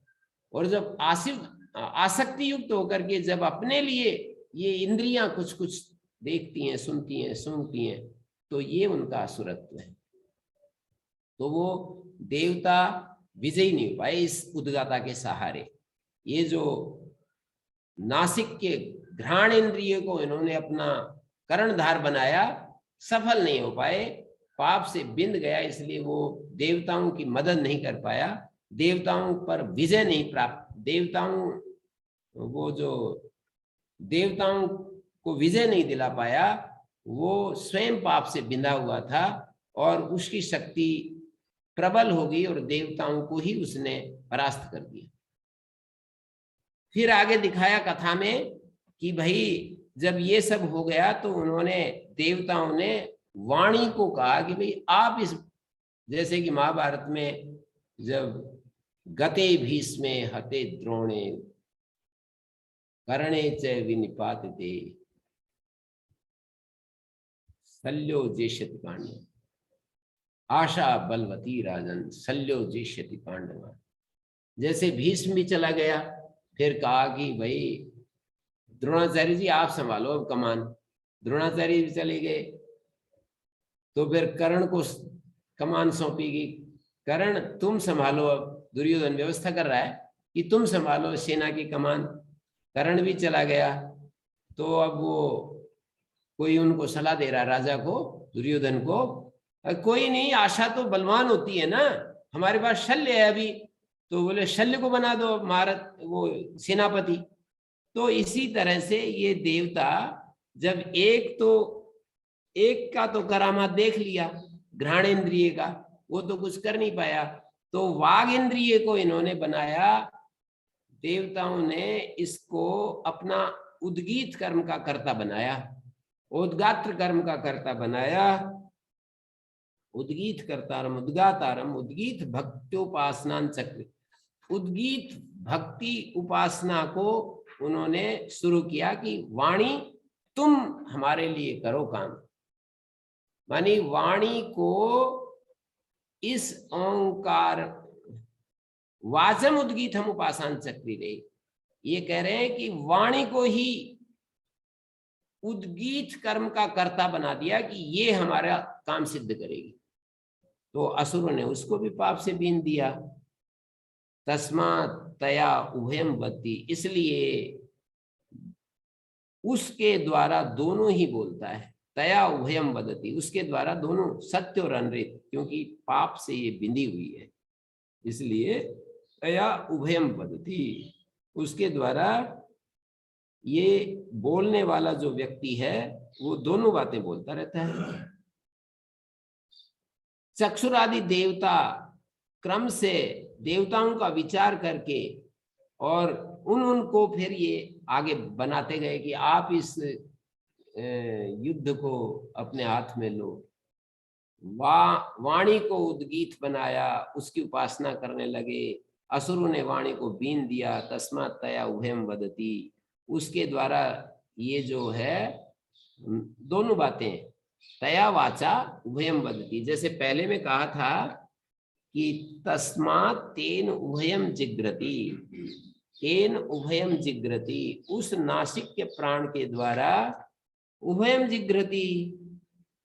Speaker 1: और जब आसक्ति युक्त होकर के जब अपने लिए ये इंद्रियां कुछ कुछ देखती हैं, सुनती हैं, सूंघती हैं, तो ये उनका असुरत्व है। तो वो देवता विजयी नहीं हो पाए इस उद्गाता के सहारे। ये जो नासिक के घ्राण इंद्रिय को इन्होंने अपना कर्णधार बनाया, सफल नहीं हो पाए, पाप से बिंद गया, इसलिए वो देवताओं की मदद नहीं कर पाया, देवताओं पर विजय नहीं प्राप्त, देवताओं को विजय नहीं दिला पाया। वो स्वयं पाप से बिंधा हुआ था और उसकी शक्ति प्रबल हो गई और देवताओं को ही उसने परास्त कर दिया। फिर आगे दिखाया कथा में कि भाई जब ये सब हो गया तो देवताओं ने वाणी को कहा कि भाई आप इस, जैसे कि महाभारत में जब गते भीष्मे हते द्रोणे कर्णे च विनिपातते शल्यो जेषत पाण्य, आशा बलवती राजन शल्यो जेष्यति पांडवा। जैसे भीष्म भी चला गया, फिर कहा कि भाई द्रोणाचार्य जी आप संभालो अब कमान। द्रोणाचार्य भी चले गए, तो फिर कर्ण को कमान सौंपी गई। कर्ण तुम संभालो, अब दुर्योधन व्यवस्था कर रहा है कि तुम संभालो सेना की कमान। कर्ण भी चला गया, तो अब वो कोई उनको सलाह दे रहा राजा को, दुर्योधन को, कोई नहीं, आशा तो बलवान होती है ना, हमारे पास शल्य है अभी, तो बोले शल्य को बना दो महारथ वो सेनापति। तो इसी तरह से ये देवता जब एक का तो करामात देख लिया घ्राण इंद्रिय का, वो तो कुछ कर नहीं पाया, तो वाग इंद्रिय को इन्होंने बनाया, देवताओं ने इसको अपना उद्गीत कर्म का कर्ता बनाया, उद्गात्र कर्म का कर्ता बनाया। उद्गीत कर्तारम उद्गातारम उद्गीत भक्त्योपासना चक्र, उद्गीत भक्ति उपासना को उन्होंने शुरू किया कि वाणी तुम हमारे लिए करो काम। मानी वाणी को इस ओंकार वाचम उद्गीत हम उपासना चक्री रे, ये कह रहे हैं कि वाणी को ही उद्गीत कर्म का कर्ता बना दिया कि ये हमारा काम सिद्ध करेगी। तो असुरों ने उसको भी पाप से बीन दिया। तस्मात् तया उभयम बत्ती, इसलिए उसके द्वारा दोनों ही बोलता है। तया उभयम वदति, उसके द्वारा दोनों सत्य और अनृत, क्योंकि पाप से ये बिंदी हुई है, इसलिए तया उभयम वदति, उसके द्वारा ये बोलने वाला जो व्यक्ति है वो दोनों बातें बोलता रहता है। चक्षुरादि देवता क्रम से देवताओं का विचार करके और उनको फिर ये आगे बनाते गए कि आप इस युद्ध को अपने हाथ में लो। वाणी को उद्गीत बनाया, उसकी उपासना करने लगे। असुरों ने वाणी को बीन दिया, तस्मात् तया उभयम वदति, उसके द्वारा ये जो है दोनों बातें तया वाचा उभयम वदति, जैसे पहले में कहा था कि तस्मात् तेन उभयम जिग्रति, तेन उभयम जिग्रति, उस नासिक के प्राण के द्वारा उभयम जिग्रति,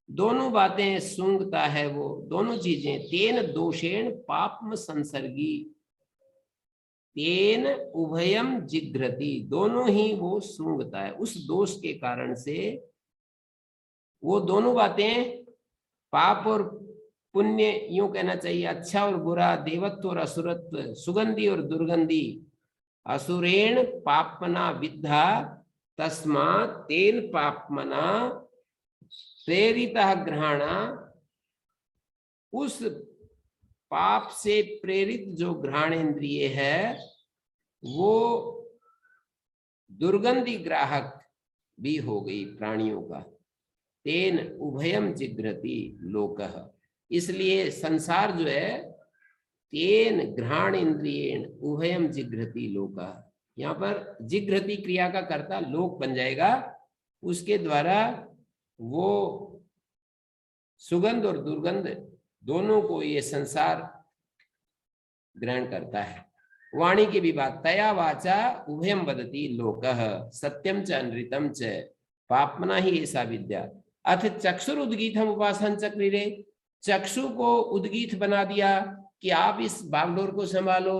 Speaker 1: दोनों बातें सूंघता है वो, दोनों चीजें। तेन दोषेण पापम संसर्गी, तेन उभयम जिग्रति, दोनों ही वो सूंघता है, उस दोष के कारण से वो दोनों बातें, पाप और पुण्य, यूं कहना चाहिए अच्छा और बुरा, देवत्व और असुरत्व, सुगंधी और दुर्गंधी, असुरेण पापमना विद्धा तस्मात् तेन पापमना प्रेरितः ग्रहणा, उस पाप से प्रेरित जो घ्राण इंद्रिय है वो दुर्गंधी ग्राहक भी हो गई प्राणियों का। तेन उभयम जिग्रति लोकः, इसलिए संसार जो है तेन घ्राण इंद्रियेण उभयम जिग्रति लोकः, यहाँ पर जिग्रति क्रिया का कर्ता लोक बन जाएगा, उसके द्वारा वो सुगंध और दुर्गंध दोनों को ये संसार ग्रहण करता है। वाणी की भी बात, तया वाचा उभयम वदति लोकः सत्यम च अनृतम च पापमना ही ऐसा विद्या। अथ चक्षुर उद्गीत हम उपासन चक्रिरे, चक्षु को उद्गीत बना दिया कि आप इस बागडोर को संभालो।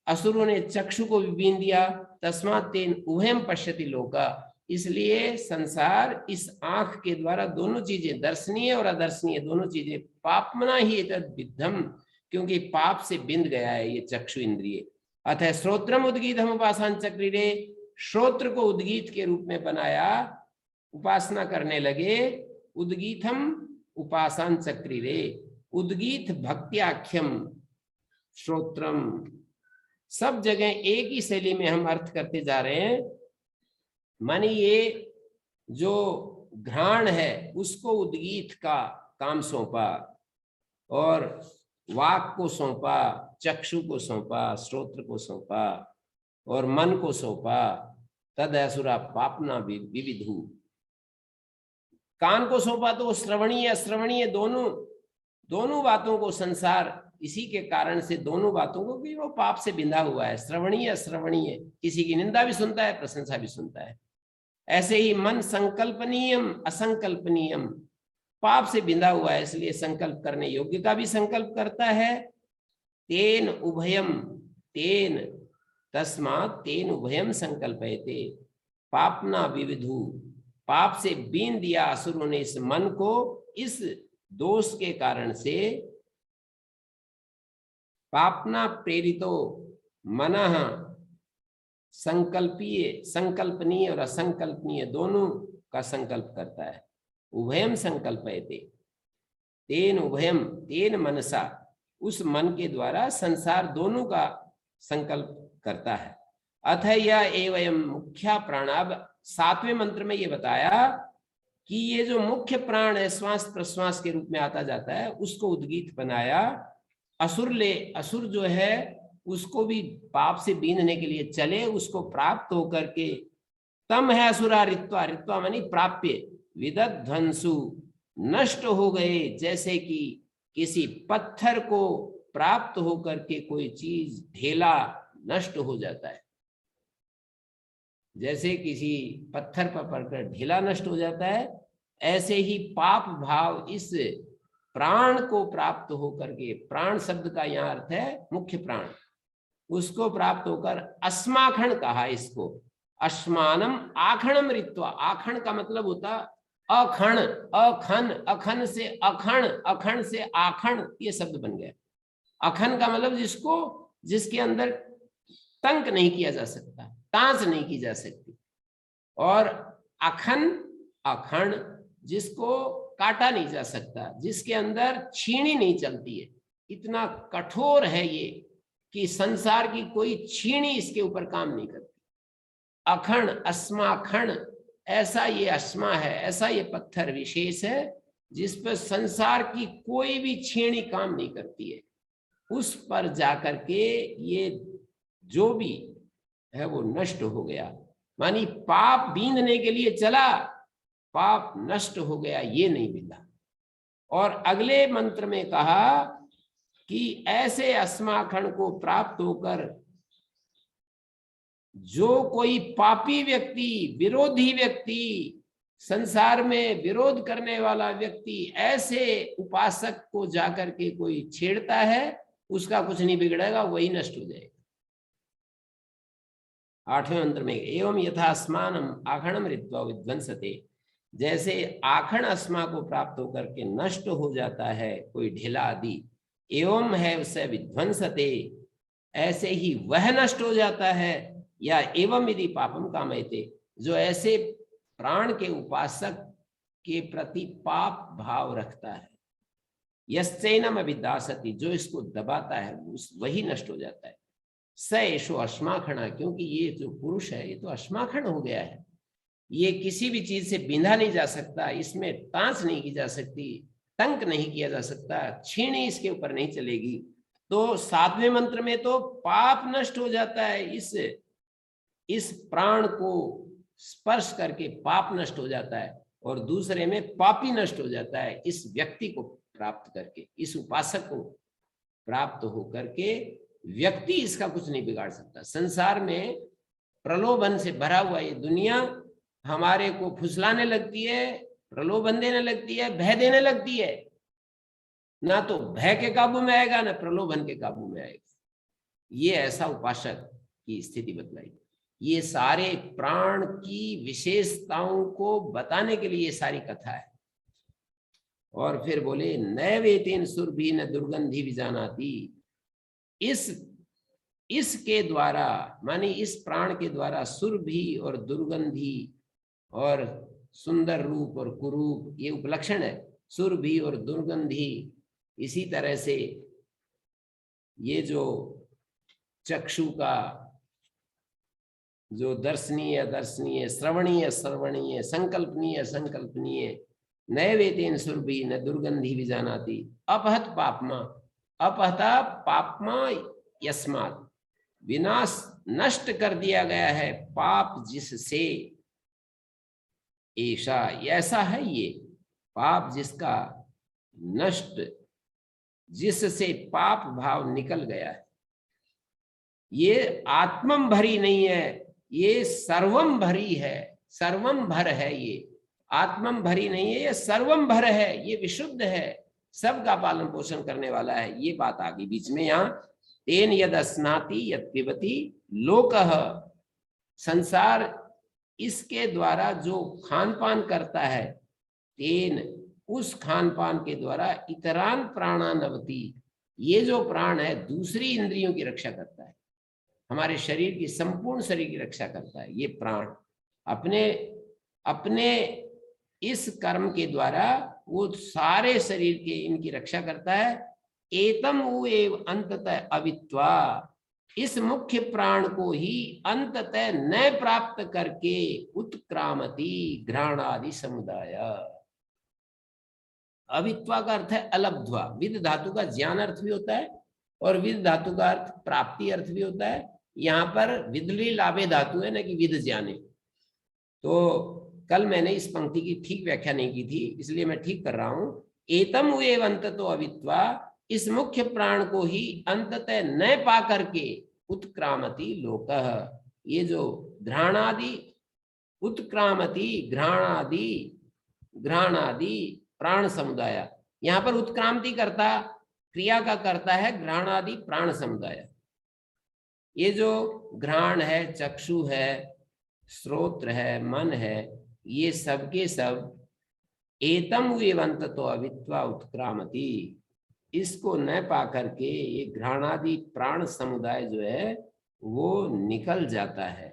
Speaker 1: असुरों ने चक्षु को भी बीन दिया, तस्मात् तेन उभयम पश्यति लोका, इसलिए संसार इस आंख के द्वारा दोनों चीजें, दर्शनीय और अदर्शनीय दोनों चीजें, पापमना ही एतद् विद्धम, क्योंकि पाप से बिंद गया है ये चक्षु इंद्रिय। अतः श्रोत्रम उद्गीत हम उपासन चक्रिरे, श्रोत्र को उद्गीत के रूप में बनाया, उपासना करने लगे। उद्गीतम उपासन चक्रिरे, उद्गीत भक्त्याख्यम श्रोत्रम, सब जगह एक ही शैली में हम अर्थ करते जा रहे हैं। मानी ये जो घ्राण है उसको उद्गीत का काम सौंपा, और वाक को सौंपा, चक्षु को सौंपा, श्रोत्र को सौंपा और मन को सौंपा। तद असुरा पापना विविधु, कान को सौंपा तो श्रवणीय अश्रवणीय दोनों दोनों बातों को संसार इसी के कारण से दोनों बातों को कि वो पाप से बिंधा हुआ है, श्रवणीय अश्रवणीय, किसी की निंदा भी सुनता है, प्रशंसा भी सुनता है। ऐसे ही मन संकल्पनीयम असंकल्पनीयम, पाप से बिंधा हुआ है, इसलिए संकल्प करने योग्य का भी संकल्प करता है। तेन उभयम, तेन तस्मात् तेन उभयम संकल्पयते पापना विविधु, पाप से बीन दिया असुरों ने इस मन को, इस दोष के कारण से पापना प्रेरितो मनः संकल्पीय, संकल्पनीय और असंकल्पनीय दोनों का संकल्प करता है। उभयम संकल्पयते, तेन उभयम, तेन मनसा, उस मन के द्वारा संसार दोनों का संकल्प करता है। अथ यह एवं मुख्य प्राणाब, 7वें मंत्र में ये बताया कि ये जो मुख्य प्राण है श्वास प्रश्वास के रूप में आता जाता है, उसको उद्गीत बनाया। असुर जो है उसको भी पाप से बीनने के लिए चले, उसको प्राप्त होकर के, तम है असुरा रित्वा, रित्वा मानी प्राप्य, विदध्वंसु, नष्ट हो गए, जैसे कि किसी पत्थर को प्राप्त होकर के कोई चीज ढेला नष्ट हो जाता है, जैसे किसी पत्थर पर पड़कर ढेला नष्ट हो जाता है, ऐसे ही पाप भाव इस प्राण को प्राप्त होकर के, प्राण शब्द का यहाँ अर्थ है मुख्य प्राण, उसको प्राप्त होकर अस्माखण कहा इसको, अस्मानम आखणम रित्वा, आखण का मतलब होता अखण, अखन, अखन से अखण, अखण से आखण, ये शब्द बन गया। अखन का मतलब जिसको, जिसके अंदर तंक नहीं किया जा सकता, तांस नहीं की जा सकती, और अखन, अखण, जिसको काटा नहीं जा सकता, जिसके अंदर छीनी नहीं चलती है। इतना कठोर है ये कि संसार की कोई छीनी इसके ऊपर काम नहीं करती। अखण, अस्माखण, ऐसा ये अस्मा है, ऐसा ये पत्थर विशेष है जिस पर संसार की कोई भी छीनी काम नहीं करती है। उस पर जाकर के ये जो भी है वो नष्ट हो गया, मानी पाप बींधने के लिए चला, पाप नष्ट हो गया, ये नहीं बिंधा। और अगले मंत्र में कहा कि ऐसे अस्माखंड को प्राप्त होकर जो कोई पापी व्यक्ति, विरोधी व्यक्ति, संसार में विरोध करने वाला व्यक्ति ऐसे उपासक को जाकर के कोई छेड़ता है, उसका कुछ नहीं बिगड़ेगा, वही नष्ट हो जाएगा। 8वें मंत्र में एवं यथा अस्मानम आखणम रित्वा विध्वंसते, जैसे आखण अस्मा को प्राप्त होकर के नष्ट हो जाता है कोई ढेला आदि, एवं है उसे विध्वंसते, ऐसे ही वह नष्ट हो जाता है। या एवं यदि पापम कामयते, जो ऐसे प्राण के उपासक के प्रति पाप भाव रखता है, यस्यैनम अभिदासति, जो इसको दबाता है वही नष्ट हो जाता है। स एषो अस्माखणा, क्योंकि ये जो पुरुष है ये तो अस्माखण हो गया है, ये किसी भी चीज से बिंधा नहीं जा सकता, इसमें तांस नहीं की जा सकती, तंक नहीं किया जा सकता, छीनी इसके ऊपर नहीं चलेगी। तो 7वें मंत्र में तो पाप नष्ट हो जाता है, इस प्राण को स्पर्श करके पाप नष्ट हो जाता है, और दूसरे में पापी नष्ट हो जाता है इस व्यक्ति को प्राप्त करके, इस उपासक को प्राप्त होकर के व्यक्ति इसका कुछ नहीं बिगाड़ सकता। संसार में प्रलोभन से भरा हुआ ये दुनिया हमारे को फुसलाने लगती है, प्रलोभन देने लगती है, भय देने लगती है, ना तो भय के काबू में आएगा ना प्रलोभन के काबू में आएगा। ये ऐसा उपासक की स्थिति बतलाई। ये सारे प्राण की विशेषताओं को बताने के लिए ये सारी कथा है। और फिर बोले नैवेतेन सुरभि न दुर्गंधि विजानाति, इसके द्वारा मानी इस प्राण के द्वारा सुरभि और दुर्गंधि और सुंदर रूप और कुरूप ये उपलक्षण है, सुरभि और दुर्गंधि। इसी तरह से ये जो चक्षु का जो दर्शनीय दर्शनीय, श्रवणीय श्रवणीय, संकल्पनीय संकल्पनीय, नैवेतेन सुरभि न दुर्गंधि विजानाति, अपहत पापमा, अपहता पापमा यस्मात्, विनाश नष्ट कर दिया गया है पाप जिससे, ऐसा है ये पाप जिसका नष्ट जिससे पाप भाव निकल गया है। ये आत्मम भरी नहीं है, ये सर्वम भरी है, सर्वम भर है। ये आत्मम भरी नहीं है, ये सर्वम भर है, ये विशुद्ध है, सबका पालन पोषण करने वाला है। ये बात आ गई बीच में यहाँ। तेन यद स्नाति यद पिबति लोकः, संसार इसके द्वारा जो खान पान करता है, तेन उस खान पान के द्वारा इतरान प्राणानवति, ये जो प्राण है दूसरी इंद्रियों की रक्षा करता है, हमारे शरीर की, संपूर्ण शरीर की रक्षा करता है। ये प्राण अपने अपने इस कर्म के द्वारा वो सारे शरीर के इनकी रक्षा करता है। एतम उ एव अंततः अवित्वा, इस मुख्य प्राण को ही अंततः न प्राप्त करके उत्क्रामति घ्राणादि समुदाय। अवित्वा का अर्थ है अलब्ध्वा। विद धातु का ज्ञान अर्थ भी होता है और विद धातु का अर्थ प्राप्ति अर्थ भी होता है। यहाँ पर विदली लाभे धातु है, न कि विद ज्ञाने। तो कल मैंने इस पंक्ति की ठीक व्याख्या नहीं की थी, इसलिए मैं ठीक कर रहा हूं। एतम एव अंततो अवित्वा, इस मुख्य प्राण को ही अंततः न पा करके उत्क्रामति लोकः, ये जो घ्राणादि, उत्क्रामति घ्राणादि प्राण समुदाय। यहाँ पर उत्क्रांति करता, क्रिया का करता है घ्राणादि प्राण समुदाय। ये जो घ्राण है, चक्षु है, श्रोत्र है, मन है, ये सब के सब एतम एव अंततो अवित्वा उत्क्रामति, इसको न पा करके ये घ्राणादि प्राण समुदाय जो है वो निकल जाता है।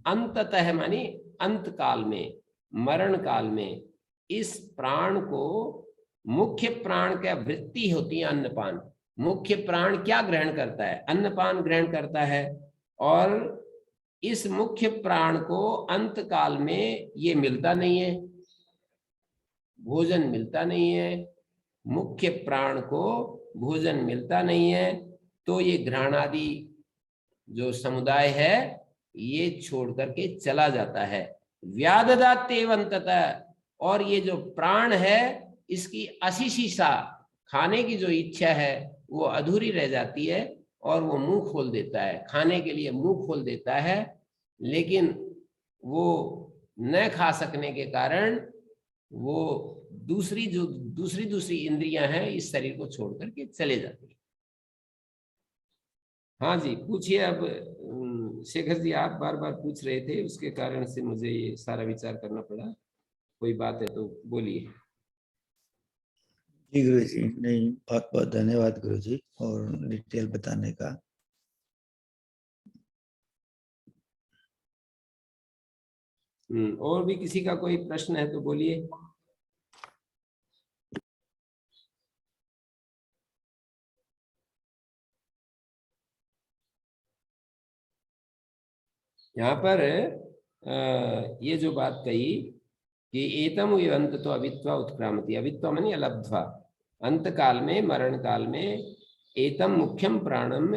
Speaker 1: अंततः मानी अंत काल में, मरण काल में इस प्राण को, मुख्य प्राण क्या वृत्ति होती है अन्नपान। मुख्य प्राण क्या ग्रहण करता है? अन्नपान ग्रहण करता है। और इस मुख्य प्राण को अंत काल में ये मिलता नहीं है, भोजन मिलता नहीं है, मुख्य प्राण को भोजन मिलता नहीं है, तो ये घ्राणादि जो समुदाय है ये छोड़ करके चला जाता है। व्याददात्येव अंततः, और ये जो प्राण है इसकी अशिशिषा, खाने की जो इच्छा है वो अधूरी रह जाती है और वो मुंह खोल देता है, खाने के लिए मुंह खोल देता है, लेकिन वो न खा सकने के कारण वो दूसरी इंद्रियां हैं इस शरीर को छोड़ करके चले जाती है। हाँ जी, पूछिए। अब शेखर जी आप बार बार पूछ रहे थे, उसके कारण से मुझे ये सारा विचार करना पड़ा। कोई बात है तो बोलिए।
Speaker 3: जी गुरु जी, नहीं बहुत बहुत धन्यवाद गुरु जी और डिटेल बताने का।
Speaker 1: और भी किसी का कोई प्रश्न है तो बोलिए। यहाँ पर ये जो बात कही कि एतम अंत तो अवित्वा उत्क्रामति, अवित्वा मानी अलब्ध्वा, अंत काल में, मरण काल में एतम मुख्यम प्राणम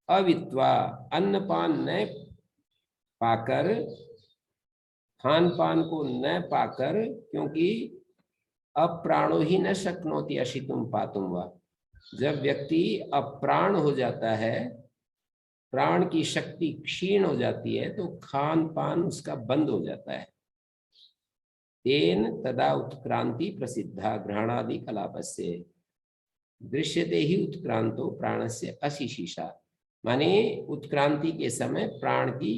Speaker 1: अवित्वा, अन्नपान न पाकर, खान पान को न पाकर, क्योंकि अप्राणो ही न शक्नोति अशितुम पातुम वा, जब व्यक्ति अप्राण हो जाता है, प्राण की शक्ति क्षीण हो जाती है, तो खान पान उसका बंद हो जाता है। तेन तदा उत्क्रांति प्रसिद्धा घ्राणादि कलापस्य दृश्यते ही उत्क्रांतो प्राणस्य अशिशिषा, माने उत्क्रांति के समय प्राण की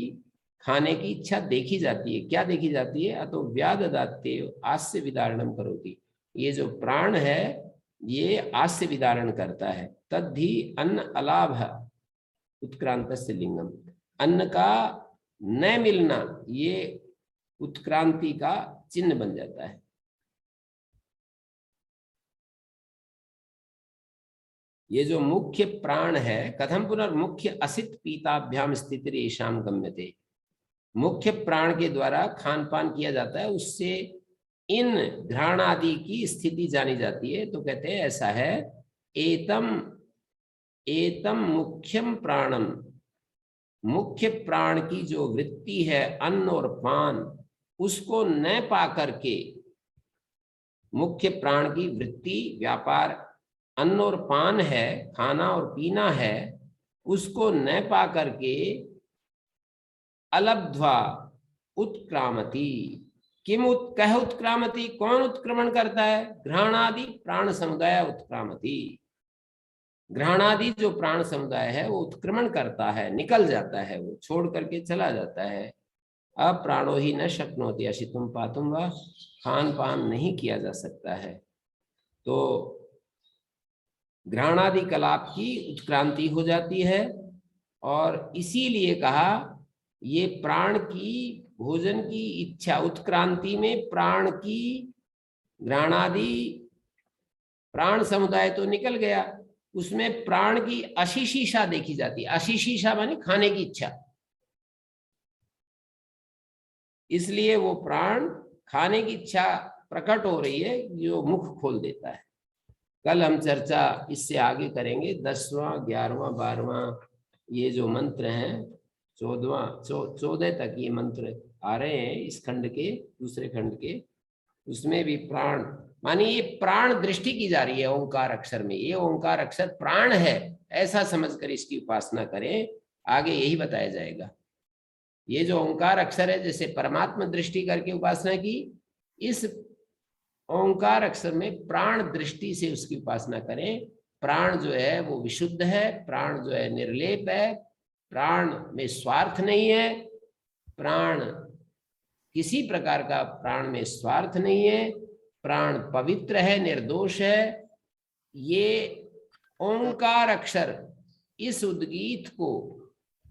Speaker 1: खाने की इच्छा देखी जाती है। क्या देखी जाती है? अतो व्याददात्य आस्य विदारणम करोति, ये जो प्राण है ये आस्य विदारण करता है। तद्धि अन्न अलाभ उत्क्रांतस्य लिंगम, अन्न का न मिलना ये उत्क्रांति का चिन्ह बन जाता है। ये जो मुख्य प्राण है, कथम पुनर्मुख्य असित पीताभ्याम स्थितिर येषाम गम्यते, मुख्य प्राण के द्वारा खान पान किया जाता है, उससे इन घ्राण आदि की स्थिति जानी जाती है। तो कहते हैं ऐसा है, एतम मुख्यम प्राणम, मुख्य प्राण की जो वृत्ति है अन्न और पान, उसको न पा करके, मुख्य प्राण की वृत्ति व्यापार अन्न और पान है, खाना और पीना है, उसको न पा करके अलब्ध्वा उत्क्रामति। किम कह उत्क्रामति, कौन उत्क्रमण करता है? घ्राणादि प्राण समुदाय उत्क्रामति। घ्राणादि जो प्राण समुदाय है वो उत्क्रमण करता है, निकल जाता है, वो छोड़ करके चला जाता है। अब प्राणो ही न शक्नोति अशितुम पातुम व, खान पान नहीं किया जा सकता है। तो घ्राणादि कलाप की उत्क्रांति हो जाती है, और इसीलिए कहा ये प्राण की भोजन की इच्छा, उत्क्रांति में प्राण की, घ्राणादि प्राण समुदाय तो निकल गया, उसमें प्राण की अशिशीषा देखी जाती है। अशिशीषा माने खाने की इच्छा, इसलिए वो प्राण खाने की इच्छा प्रकट हो रही है, जो मुख खोल देता है। कल हम चर्चा इससे आगे करेंगे। 10वां 11वां 12वां ये जो मंत्र हैं, 14 तक ये मंत्र आ रहे हैं इस खंड के, दूसरे खंड के, उसमें भी प्राण मानी ये प्राण दृष्टि की जा रही है ओंकार अक्षर में। ये ओंकार अक्षर प्राण है, ऐसा समझकर इसकी उपासना करें। आगे यही बताया जाएगा। ये जो ओंकार अक्षर है, जैसे परमात्मा दृष्टि करके उपासना की, इस ओंकार अक्षर में प्राण दृष्टि से उसकी उपासना करें। प्राण जो है वो विशुद्ध है, प्राण जो है निर्लेप है, प्राण में स्वार्थ नहीं है, प्राण किसी प्रकार का प्राण में स्वार्थ नहीं है, प्राण पवित्र है, निर्दोष है। ये ओंकार अक्षर, इस उद्गीत को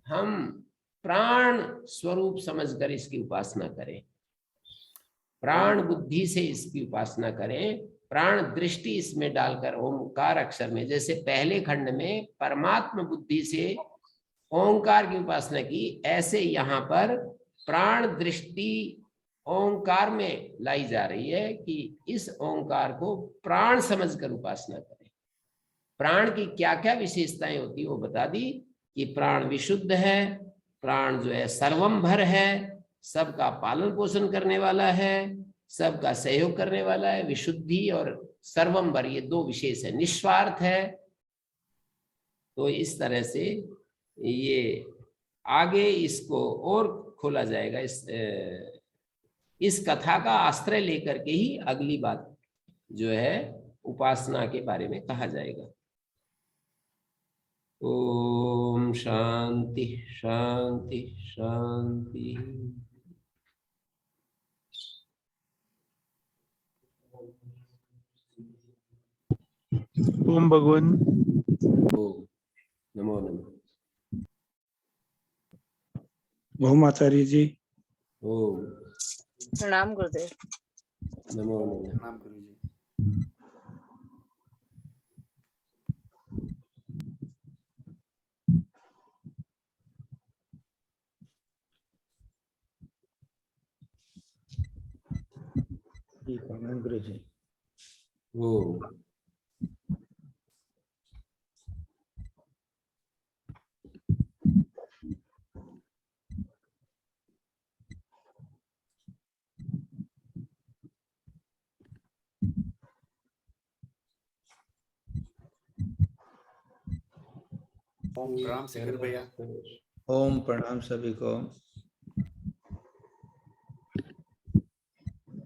Speaker 1: हम प्राण स्वरूप समझकर इसकी उपासना करें, प्राण बुद्धि से इसकी उपासना करें, प्राण दृष्टि इसमें डालकर ओंकार अक्षर में, जैसे पहले खंड में परमात्मा बुद्धि से ओंकार की उपासना की, ऐसे यहाँ पर प्राण दृष्टि ओंकार में लाई जा रही है कि इस ओंकार को प्राण समझकर उपासना करें। प्राण की क्या क्या विशेषताएं होती है वो बता दी, कि प्राण विशुद्ध है, प्राण जो है सर्वंभर है, सबका पालन पोषण करने वाला है, सबका सहयोग करने वाला है। विशुद्धि और सर्वंभर ये दो विशेष है, निस्वार्थ है। तो इस तरह से ये आगे इसको और खोला जाएगा। इस कथा का आश्रय लेकर के ही अगली बात जो है उपासना के बारे में कहा जाएगा। ओम शांति शांति शांति।
Speaker 5: ओम भगवान।
Speaker 1: ओम नमो नमः।
Speaker 5: ओम आचार्य जी।
Speaker 1: ओम
Speaker 6: प्रणाम गुरुदेव।
Speaker 1: नमो नमः।
Speaker 7: प्रणाम गुरु जी।
Speaker 3: जी प्रणाम गुरु जी।
Speaker 1: ओम
Speaker 7: ओम प्रणाम शेखर भैया।
Speaker 3: ओम प्रणाम सभी को।